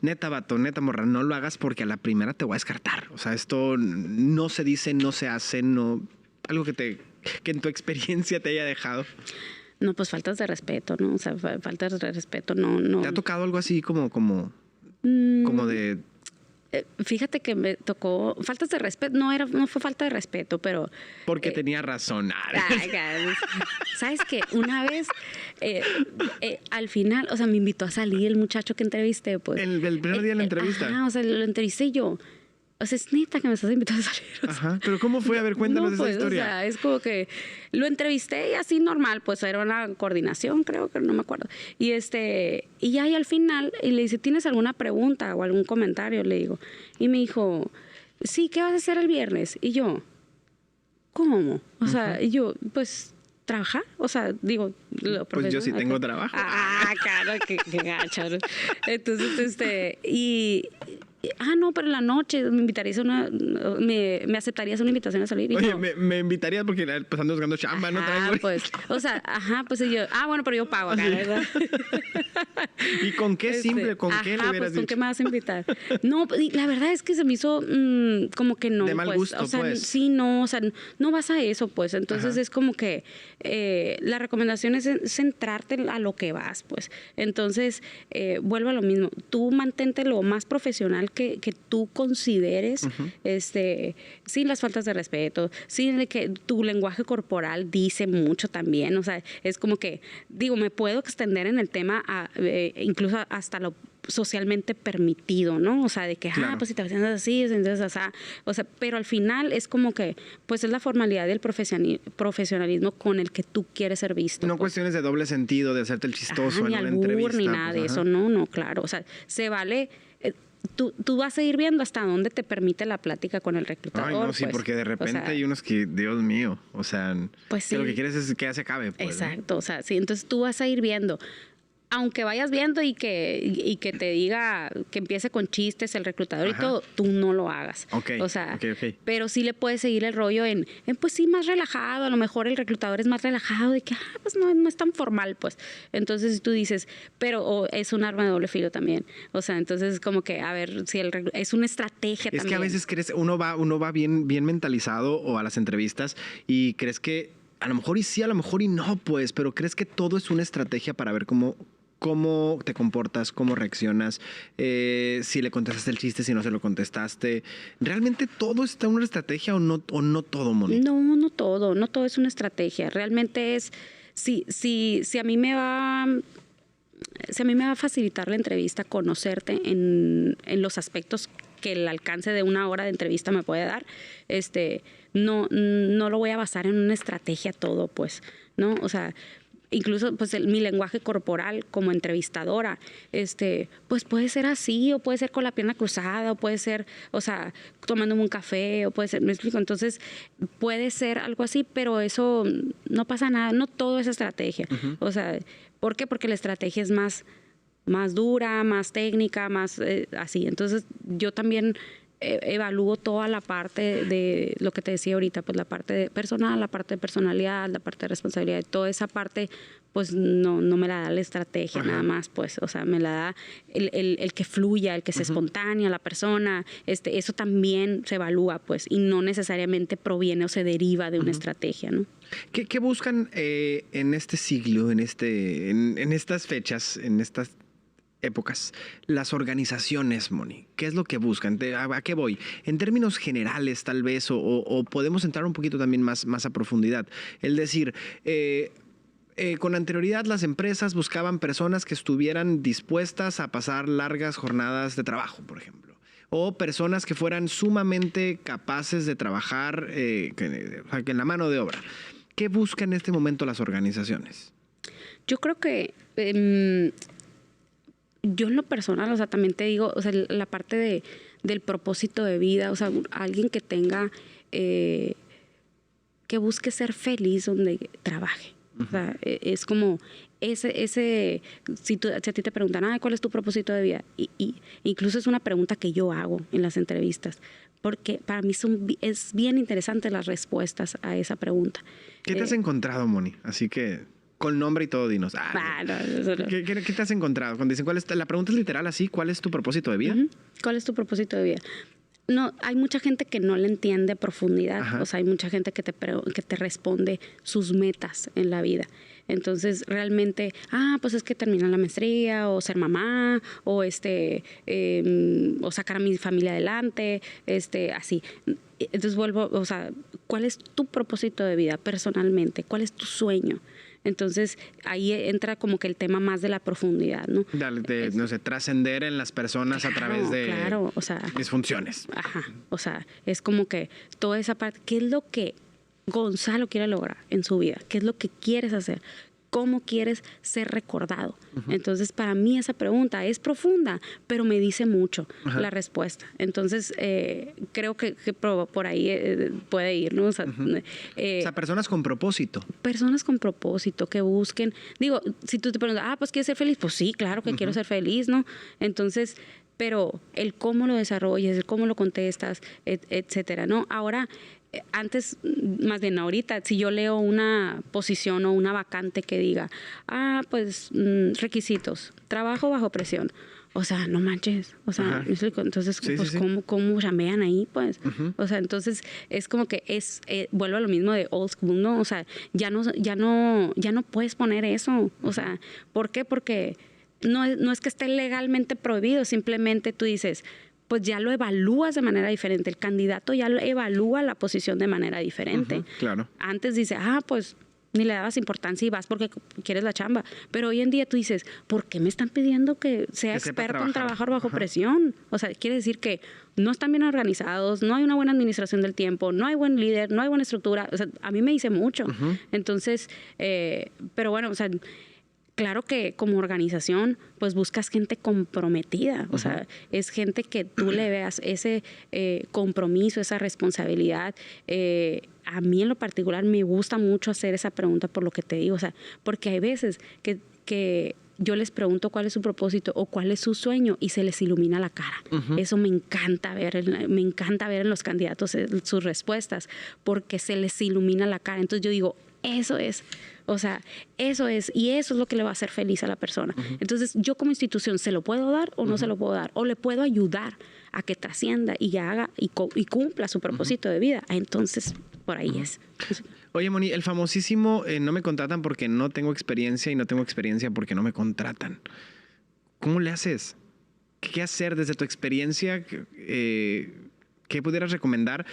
neta vato, neta morra, no lo hagas porque a la primera te voy a descartar. O sea, esto no se dice, no se hace, no... Algo que en tu experiencia te haya dejado. No, pues faltas de respeto, ¿no? O sea, faltas de respeto, no. ¿Te ha tocado algo así como de...? Fíjate que me tocó faltas de respeto, no fue falta de respeto, pero... Porque tenía razón. ¿Sabes qué? Una vez, al final, o sea, me invitó a salir el muchacho que entrevisté, pues. ¿El primer día de la entrevista? O sea, lo entrevisté yo. O sea, es neta que me estás invitando a salir. O sea, pero ¿cómo fue? A ver, cuéntanos esa historia. O sea, es como que lo entrevisté y así normal, pues era una coordinación, creo que no me acuerdo. Y ya al final, y le dice, ¿tienes alguna pregunta o algún comentario? Le digo. Y me dijo, sí, ¿qué vas a hacer el viernes? Y yo, ¿cómo? O sea, y yo, pues... ¿trabajar? O sea, digo... Pues yo sí tengo trabajo. Claro, qué gacho. Entonces, No, pero en la noche me aceptarías una invitación a salir. Y Oye, no. me invitarías porque pues ando buscando chamba, ¿no? Traigo- Pues, o sea, pues y yo, bueno, pero yo pago acá, ¿verdad? ¿Y con qué simple? ¿Con qué le hubieras pues, ¿con dicho? qué me vas a invitar? No, y la verdad es que se me hizo como que no. De mal pues, gusto, o sea, pues. sí, no, o sea, no vas a eso, pues. Entonces Ajá. es como que la recomendación es centrarte a lo que vas, pues. Entonces, vuelvo a lo mismo. Tú mantente lo más profesional que tú consideres, sin las faltas de respeto, sin que tu lenguaje corporal dice mucho también. O sea, es como que, digo, me puedo extender en el tema incluso hasta lo socialmente permitido, ¿no? O sea, de que, Claro. pues si te haces así, entonces, o sea, pero al final es como que, pues es la formalidad y el profesionalismo con el que tú quieres ser visto. No pues. cuestiones de doble sentido, de hacerte el chistoso Ni en una albur, entrevista. ni nada de pues, eso, ajá. no, claro. O sea, se vale. Tú vas a ir viendo hasta dónde te permite la plática con el reclutador. Ay, no, sí, pues. porque de repente O sea, hay unos que, Dios mío, o sea, Pues que lo sí. que quieres es que ya se acabe. Pues, ¿no? Exacto, o sea, sí, entonces tú vas a ir viendo. Aunque vayas viendo y que te diga que empiece con chistes el reclutador Ajá. y todo, tú no lo hagas. Ok, O sea, ok. pero sí le puedes seguir el rollo en pues sí, más relajado. A lo mejor el reclutador es más relajado, de que, pues no es tan formal, pues. Entonces tú dices, pero es un arma de doble filo también. O sea, entonces es como que, a ver, si es una estrategia Es también. que a veces crees, uno va bien mentalizado o a las entrevistas y crees que a lo mejor y sí, a lo mejor y no, pues, pero crees que todo es una estrategia para ver cómo te comportas, cómo reaccionas, si le contestaste el chiste, si no se lo contestaste. ¿Realmente todo está en una estrategia o no todo, Moni? No todo es una estrategia. Realmente es, si a mí me va a facilitar la entrevista conocerte en los aspectos que el alcance de una hora de entrevista me puede dar, no lo voy a basar en una estrategia todo, pues, ¿no? O sea, incluso pues mi lenguaje corporal como entrevistadora, pues puede ser así, o puede ser con la pierna cruzada, o puede ser, o sea, tomándome un café, o puede ser, ¿me explico? Entonces, puede ser algo así, pero eso no pasa nada, no todo es estrategia. O sea, ¿por qué? Porque la estrategia es más dura, más técnica, más así. Entonces, yo también evalúo toda la parte de lo que te decía ahorita, pues la parte personal, la parte de personalidad, la parte de responsabilidad, toda esa parte, pues no me la da la estrategia nada más, pues, o sea, me la da el que fluya, el que sea espontánea, la persona, eso también se evalúa, pues, y no necesariamente proviene o se deriva de una estrategia, ¿no? ¿Qué buscan en este siglo, en estas fechas, en estas épocas, las organizaciones, Moni? ¿Qué es lo que buscan? ¿A qué voy? En términos generales, tal vez, o podemos entrar un poquito también más a profundidad. Es decir, con anterioridad las empresas buscaban personas que estuvieran dispuestas a pasar largas jornadas de trabajo, por ejemplo. O personas que fueran sumamente capaces de trabajar en la mano de obra. ¿Qué buscan en este momento las organizaciones? Yo creo que yo en lo personal, o sea, también te digo, o sea, la parte del propósito de vida, o sea, alguien que tenga, que busque ser feliz donde trabaje. O sea, es como si a ti te preguntan, ¿cuál es tu propósito de vida? Y incluso es una pregunta que yo hago en las entrevistas, porque para mí es bien interesante las respuestas a esa pregunta. ¿Qué te has encontrado, Moni? Así que, con nombre y todo, dinos. ¿Qué te has encontrado? Cuando dicen, la pregunta es literal así, ¿cuál es tu propósito de vida? ¿Cuál es tu propósito de vida? No, hay mucha gente que no le entiende a profundidad. Ajá. O sea, hay mucha gente que te responde sus metas en la vida. Entonces, realmente, pues es que terminar la maestría, o ser mamá, o o sacar a mi familia adelante, así. Entonces vuelvo, o sea, ¿cuál es tu propósito de vida personalmente? ¿Cuál es tu sueño? Entonces, ahí entra como que el tema más de la profundidad, ¿no? No sé, trascender en las personas a través de o sea, mis funciones. Ajá, o sea, es como que toda esa parte, ¿qué es lo que Gonzalo quiere lograr en su vida? ¿Qué es lo que quieres hacer? ¿Cómo quieres ser recordado? Entonces, para mí esa pregunta es profunda, pero me dice mucho la respuesta. Entonces, creo que por ahí puede ir, ¿no? O sea, personas con propósito. Personas con propósito que busquen. Digo, si tú te preguntas, pues ¿quieres ser feliz? Pues sí, claro que quiero ser feliz, ¿no? Entonces, pero el cómo lo desarrollas, el cómo lo contestas, etcétera, ¿no? Ahora, antes, más bien ahorita, si yo leo una posición o una vacante que diga, pues requisitos, trabajo bajo presión. O sea, no manches. O sea, entonces, Sí, pues, sí, sí. ¿cómo chambean ahí? Pues, o sea, entonces es como que vuelvo a lo mismo de old school, ¿no? O sea, ya no puedes poner eso. O sea, ¿por qué? Porque no es que esté legalmente prohibido, simplemente tú dices, pues ya lo evalúas de manera diferente. El candidato ya lo evalúa la posición de manera diferente. Claro. Antes dice, pues ni le dabas importancia y vas porque quieres la chamba. Pero hoy en día tú dices, ¿por qué me están pidiendo que sea Que sepa experto en trabajar. trabajar bajo presión? O sea, quiere decir que no están bien organizados, no hay una buena administración del tiempo, no hay buen líder, no hay buena estructura. O sea, a mí me dice mucho. Entonces, pero bueno, o sea, claro que como organización, pues buscas gente comprometida, o sea, es gente que tú le veas ese compromiso, esa responsabilidad. A mí en lo particular me gusta mucho hacer esa pregunta por lo que te digo, o sea, porque hay veces que yo les pregunto cuál es su propósito o cuál es su sueño y se les ilumina la cara. Eso me encanta ver en los candidatos sus respuestas, porque se les ilumina la cara. Entonces yo digo, eso es. O sea, eso es, y eso es lo que le va a hacer feliz a la persona. Entonces, yo como institución, ¿se lo puedo dar o no se lo puedo dar? ¿O le puedo ayudar a que trascienda y haga y cumpla su propósito de vida? Entonces, por ahí es. Oye, Moni, el famosísimo no me contratan porque no tengo experiencia y no tengo experiencia porque no me contratan. ¿Cómo le haces? ¿Qué hacer desde tu experiencia? ¿Qué pudieras recomendar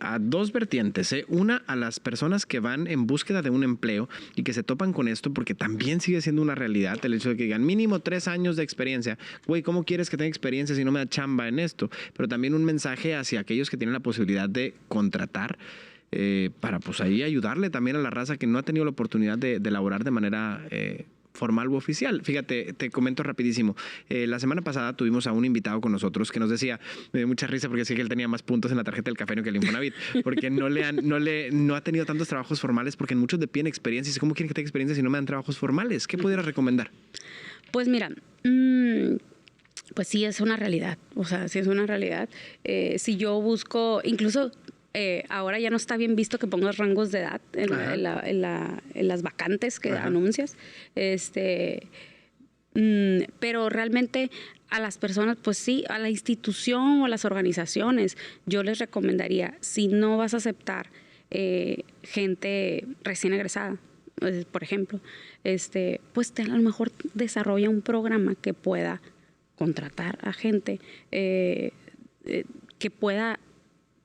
a dos vertientes? Una, a las personas que van en búsqueda de un empleo y que se topan con esto, porque también sigue siendo una realidad el hecho de que digan mínimo 3 años de experiencia. Güey, ¿cómo quieres que tenga experiencia si no me da chamba en esto? Pero también un mensaje hacia aquellos que tienen la posibilidad de contratar para pues ahí ayudarle también a la raza que no ha tenido la oportunidad de laborar de manera formal u oficial. Fíjate, te comento rapidísimo. La semana pasada tuvimos a un invitado con nosotros que nos decía, me dio mucha risa porque decía que él tenía más puntos en la tarjeta del café que el Infonavit, porque no ha tenido tantos trabajos formales, porque muchos le piden experiencia. ¿Cómo quieren que tenga experiencia si no me dan trabajos formales? ¿Qué pudieras recomendar? Pues mira, pues sí es una realidad. O sea, sí es una realidad. Si yo busco, incluso ahora ya no está bien visto que pongas rangos de edad en las vacantes que anuncias. Pero realmente a las personas, pues sí, a la institución o a las organizaciones, yo les recomendaría, si no vas a aceptar gente recién egresada, por ejemplo, pues a lo mejor desarrolla un programa que pueda contratar a gente que pueda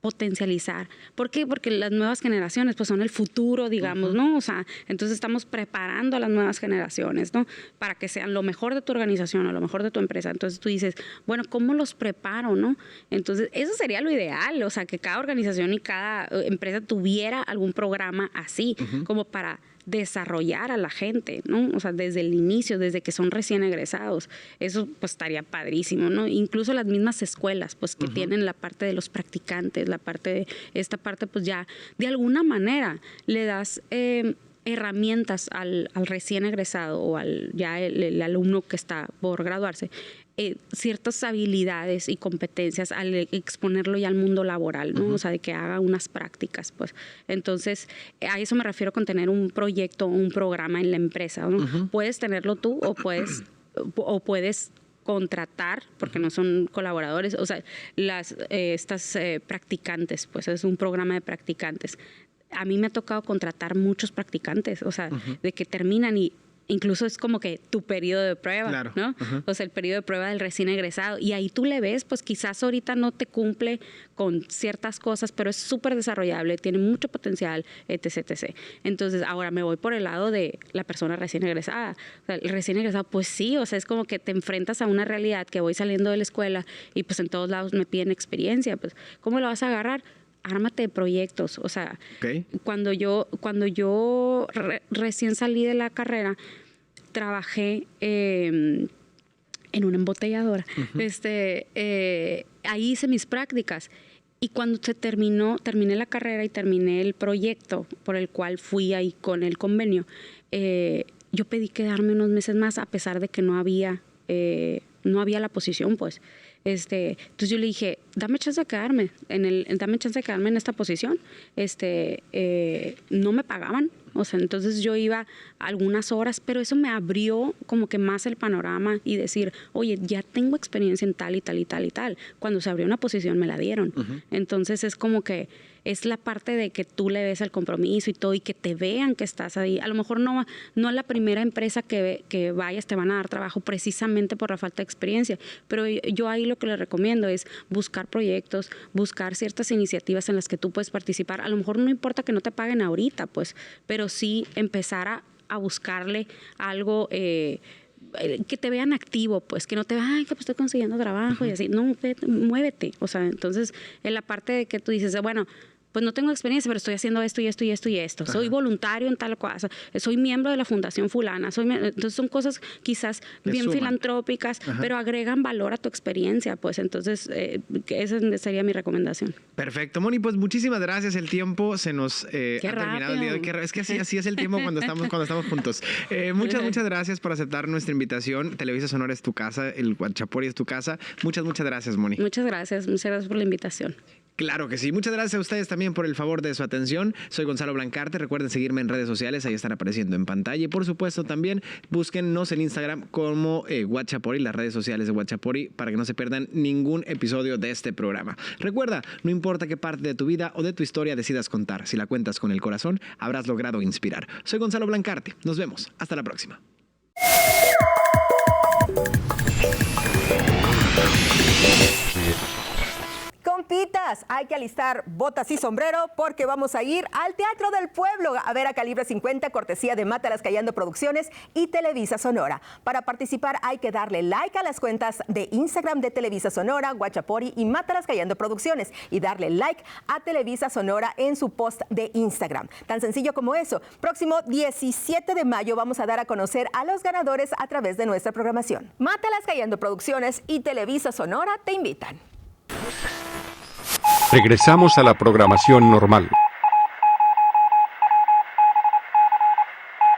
potencializar. ¿Por qué? Porque las nuevas generaciones pues son el futuro, digamos, ¿no? O sea, entonces estamos preparando a las nuevas generaciones, ¿no? Para que sean lo mejor de tu organización o lo mejor de tu empresa. Entonces tú dices, bueno, ¿cómo los preparo, no? Entonces, eso sería lo ideal, o sea, que cada organización y cada empresa tuviera algún programa así, como para desarrollar a la gente, ¿no? O sea, desde el inicio, desde que son recién egresados. Eso pues estaría padrísimo, ¿no? Incluso las mismas escuelas, pues que tienen la parte de los practicantes, la parte de esta parte, pues ya de alguna manera le das herramientas al recién egresado o el alumno que está por graduarse, ciertas habilidades y competencias al exponerlo ya al mundo laboral, ¿no? O sea, de que haga unas prácticas, pues. Entonces, a eso me refiero con tener un proyecto o un programa en la empresa, ¿no? Puedes tenerlo tú o puedes contratar, porque no son colaboradores, o sea, estas practicantes, pues es un programa de practicantes. A mí me ha tocado contratar muchos practicantes, o sea, de que terminan y incluso es como que tu periodo de prueba, claro, ¿no? O sea, el periodo de prueba del recién egresado. Y ahí tú le ves, pues quizás ahorita no te cumple con ciertas cosas, pero es súper desarrollable, tiene mucho potencial, etc, etc. Entonces, ahora me voy por el lado de la persona recién egresada. O sea, el recién egresado, pues sí, o sea, es como que te enfrentas a una realidad que voy saliendo de la escuela y pues en todos lados me piden experiencia. Pues, ¿cómo lo vas a agarrar? Ármate de proyectos, o sea, cuando yo recién salí de la carrera, trabajé en una embotelladora. Ahí hice mis prácticas y cuando terminé la carrera y terminé el proyecto por el cual fui ahí con el convenio, yo pedí quedarme unos meses más a pesar de que no había no había la posición, pues. Entonces yo le dije, dame chance de quedarme en esta posición. No me pagaban. O sea, entonces yo iba algunas horas, pero eso me abrió como que más el panorama y decir, oye, ya tengo experiencia en tal y tal y tal y tal. Cuando se abrió una posición me la dieron. Entonces es como que es la parte de que tú le ves el compromiso y todo y que te vean que estás ahí. A lo mejor no es la primera empresa que vayas, te van a dar trabajo precisamente por la falta de experiencia, pero yo ahí lo que les recomiendo es buscar proyectos, buscar ciertas iniciativas en las que tú puedes participar. A lo mejor no importa que no te paguen ahorita, pues, pero sí empezar a buscarle algo que te vean activo, pues, que no te vean, que pues estoy consiguiendo trabajo y así. No, muévete. O sea, entonces, en la parte de que tú dices, bueno, pues no tengo experiencia, pero estoy haciendo esto y esto y esto y esto. Soy voluntario en tal cosa, soy miembro de la Fundación Fulana. Entonces son cosas quizás bien filantrópicas, pero agregan valor a tu experiencia, pues. Entonces, esa sería mi recomendación. Perfecto, Moni, pues muchísimas gracias. El tiempo se nos ha terminado el día de hoy. Es que así es el tiempo cuando estamos juntos. Muchas gracias por aceptar nuestra invitación. Televisa Sonora es tu casa, el Guachapori es tu casa. Muchas gracias, Moni. Muchas gracias por la invitación. Claro que sí. Muchas gracias a ustedes también por el favor de su atención. Soy Gonzalo Blancarte. Recuerden seguirme en redes sociales. Ahí están apareciendo en pantalla. Y por supuesto también búsquennos en Instagram como Guachapori, las redes sociales de Guachapori, para que no se pierdan ningún episodio de este programa. Recuerda, no importa qué parte de tu vida o de tu historia decidas contar. Si la cuentas con el corazón, habrás logrado inspirar. Soy Gonzalo Blancarte. Nos vemos. Hasta la próxima. Compitas, hay que alistar botas y sombrero porque vamos a ir al Teatro del Pueblo a ver a Calibre 50, cortesía de Mátalas Callando Producciones y Televisa Sonora. Para participar hay que darle like a las cuentas de Instagram de Televisa Sonora, Guachapori y Mátalas Callando Producciones y darle like a Televisa Sonora en su post de Instagram. Tan sencillo como eso. Próximo 17 de mayo vamos a dar a conocer a los ganadores a través de nuestra programación. Mátalas Callando Producciones y Televisa Sonora te invitan. Regresamos a la programación normal.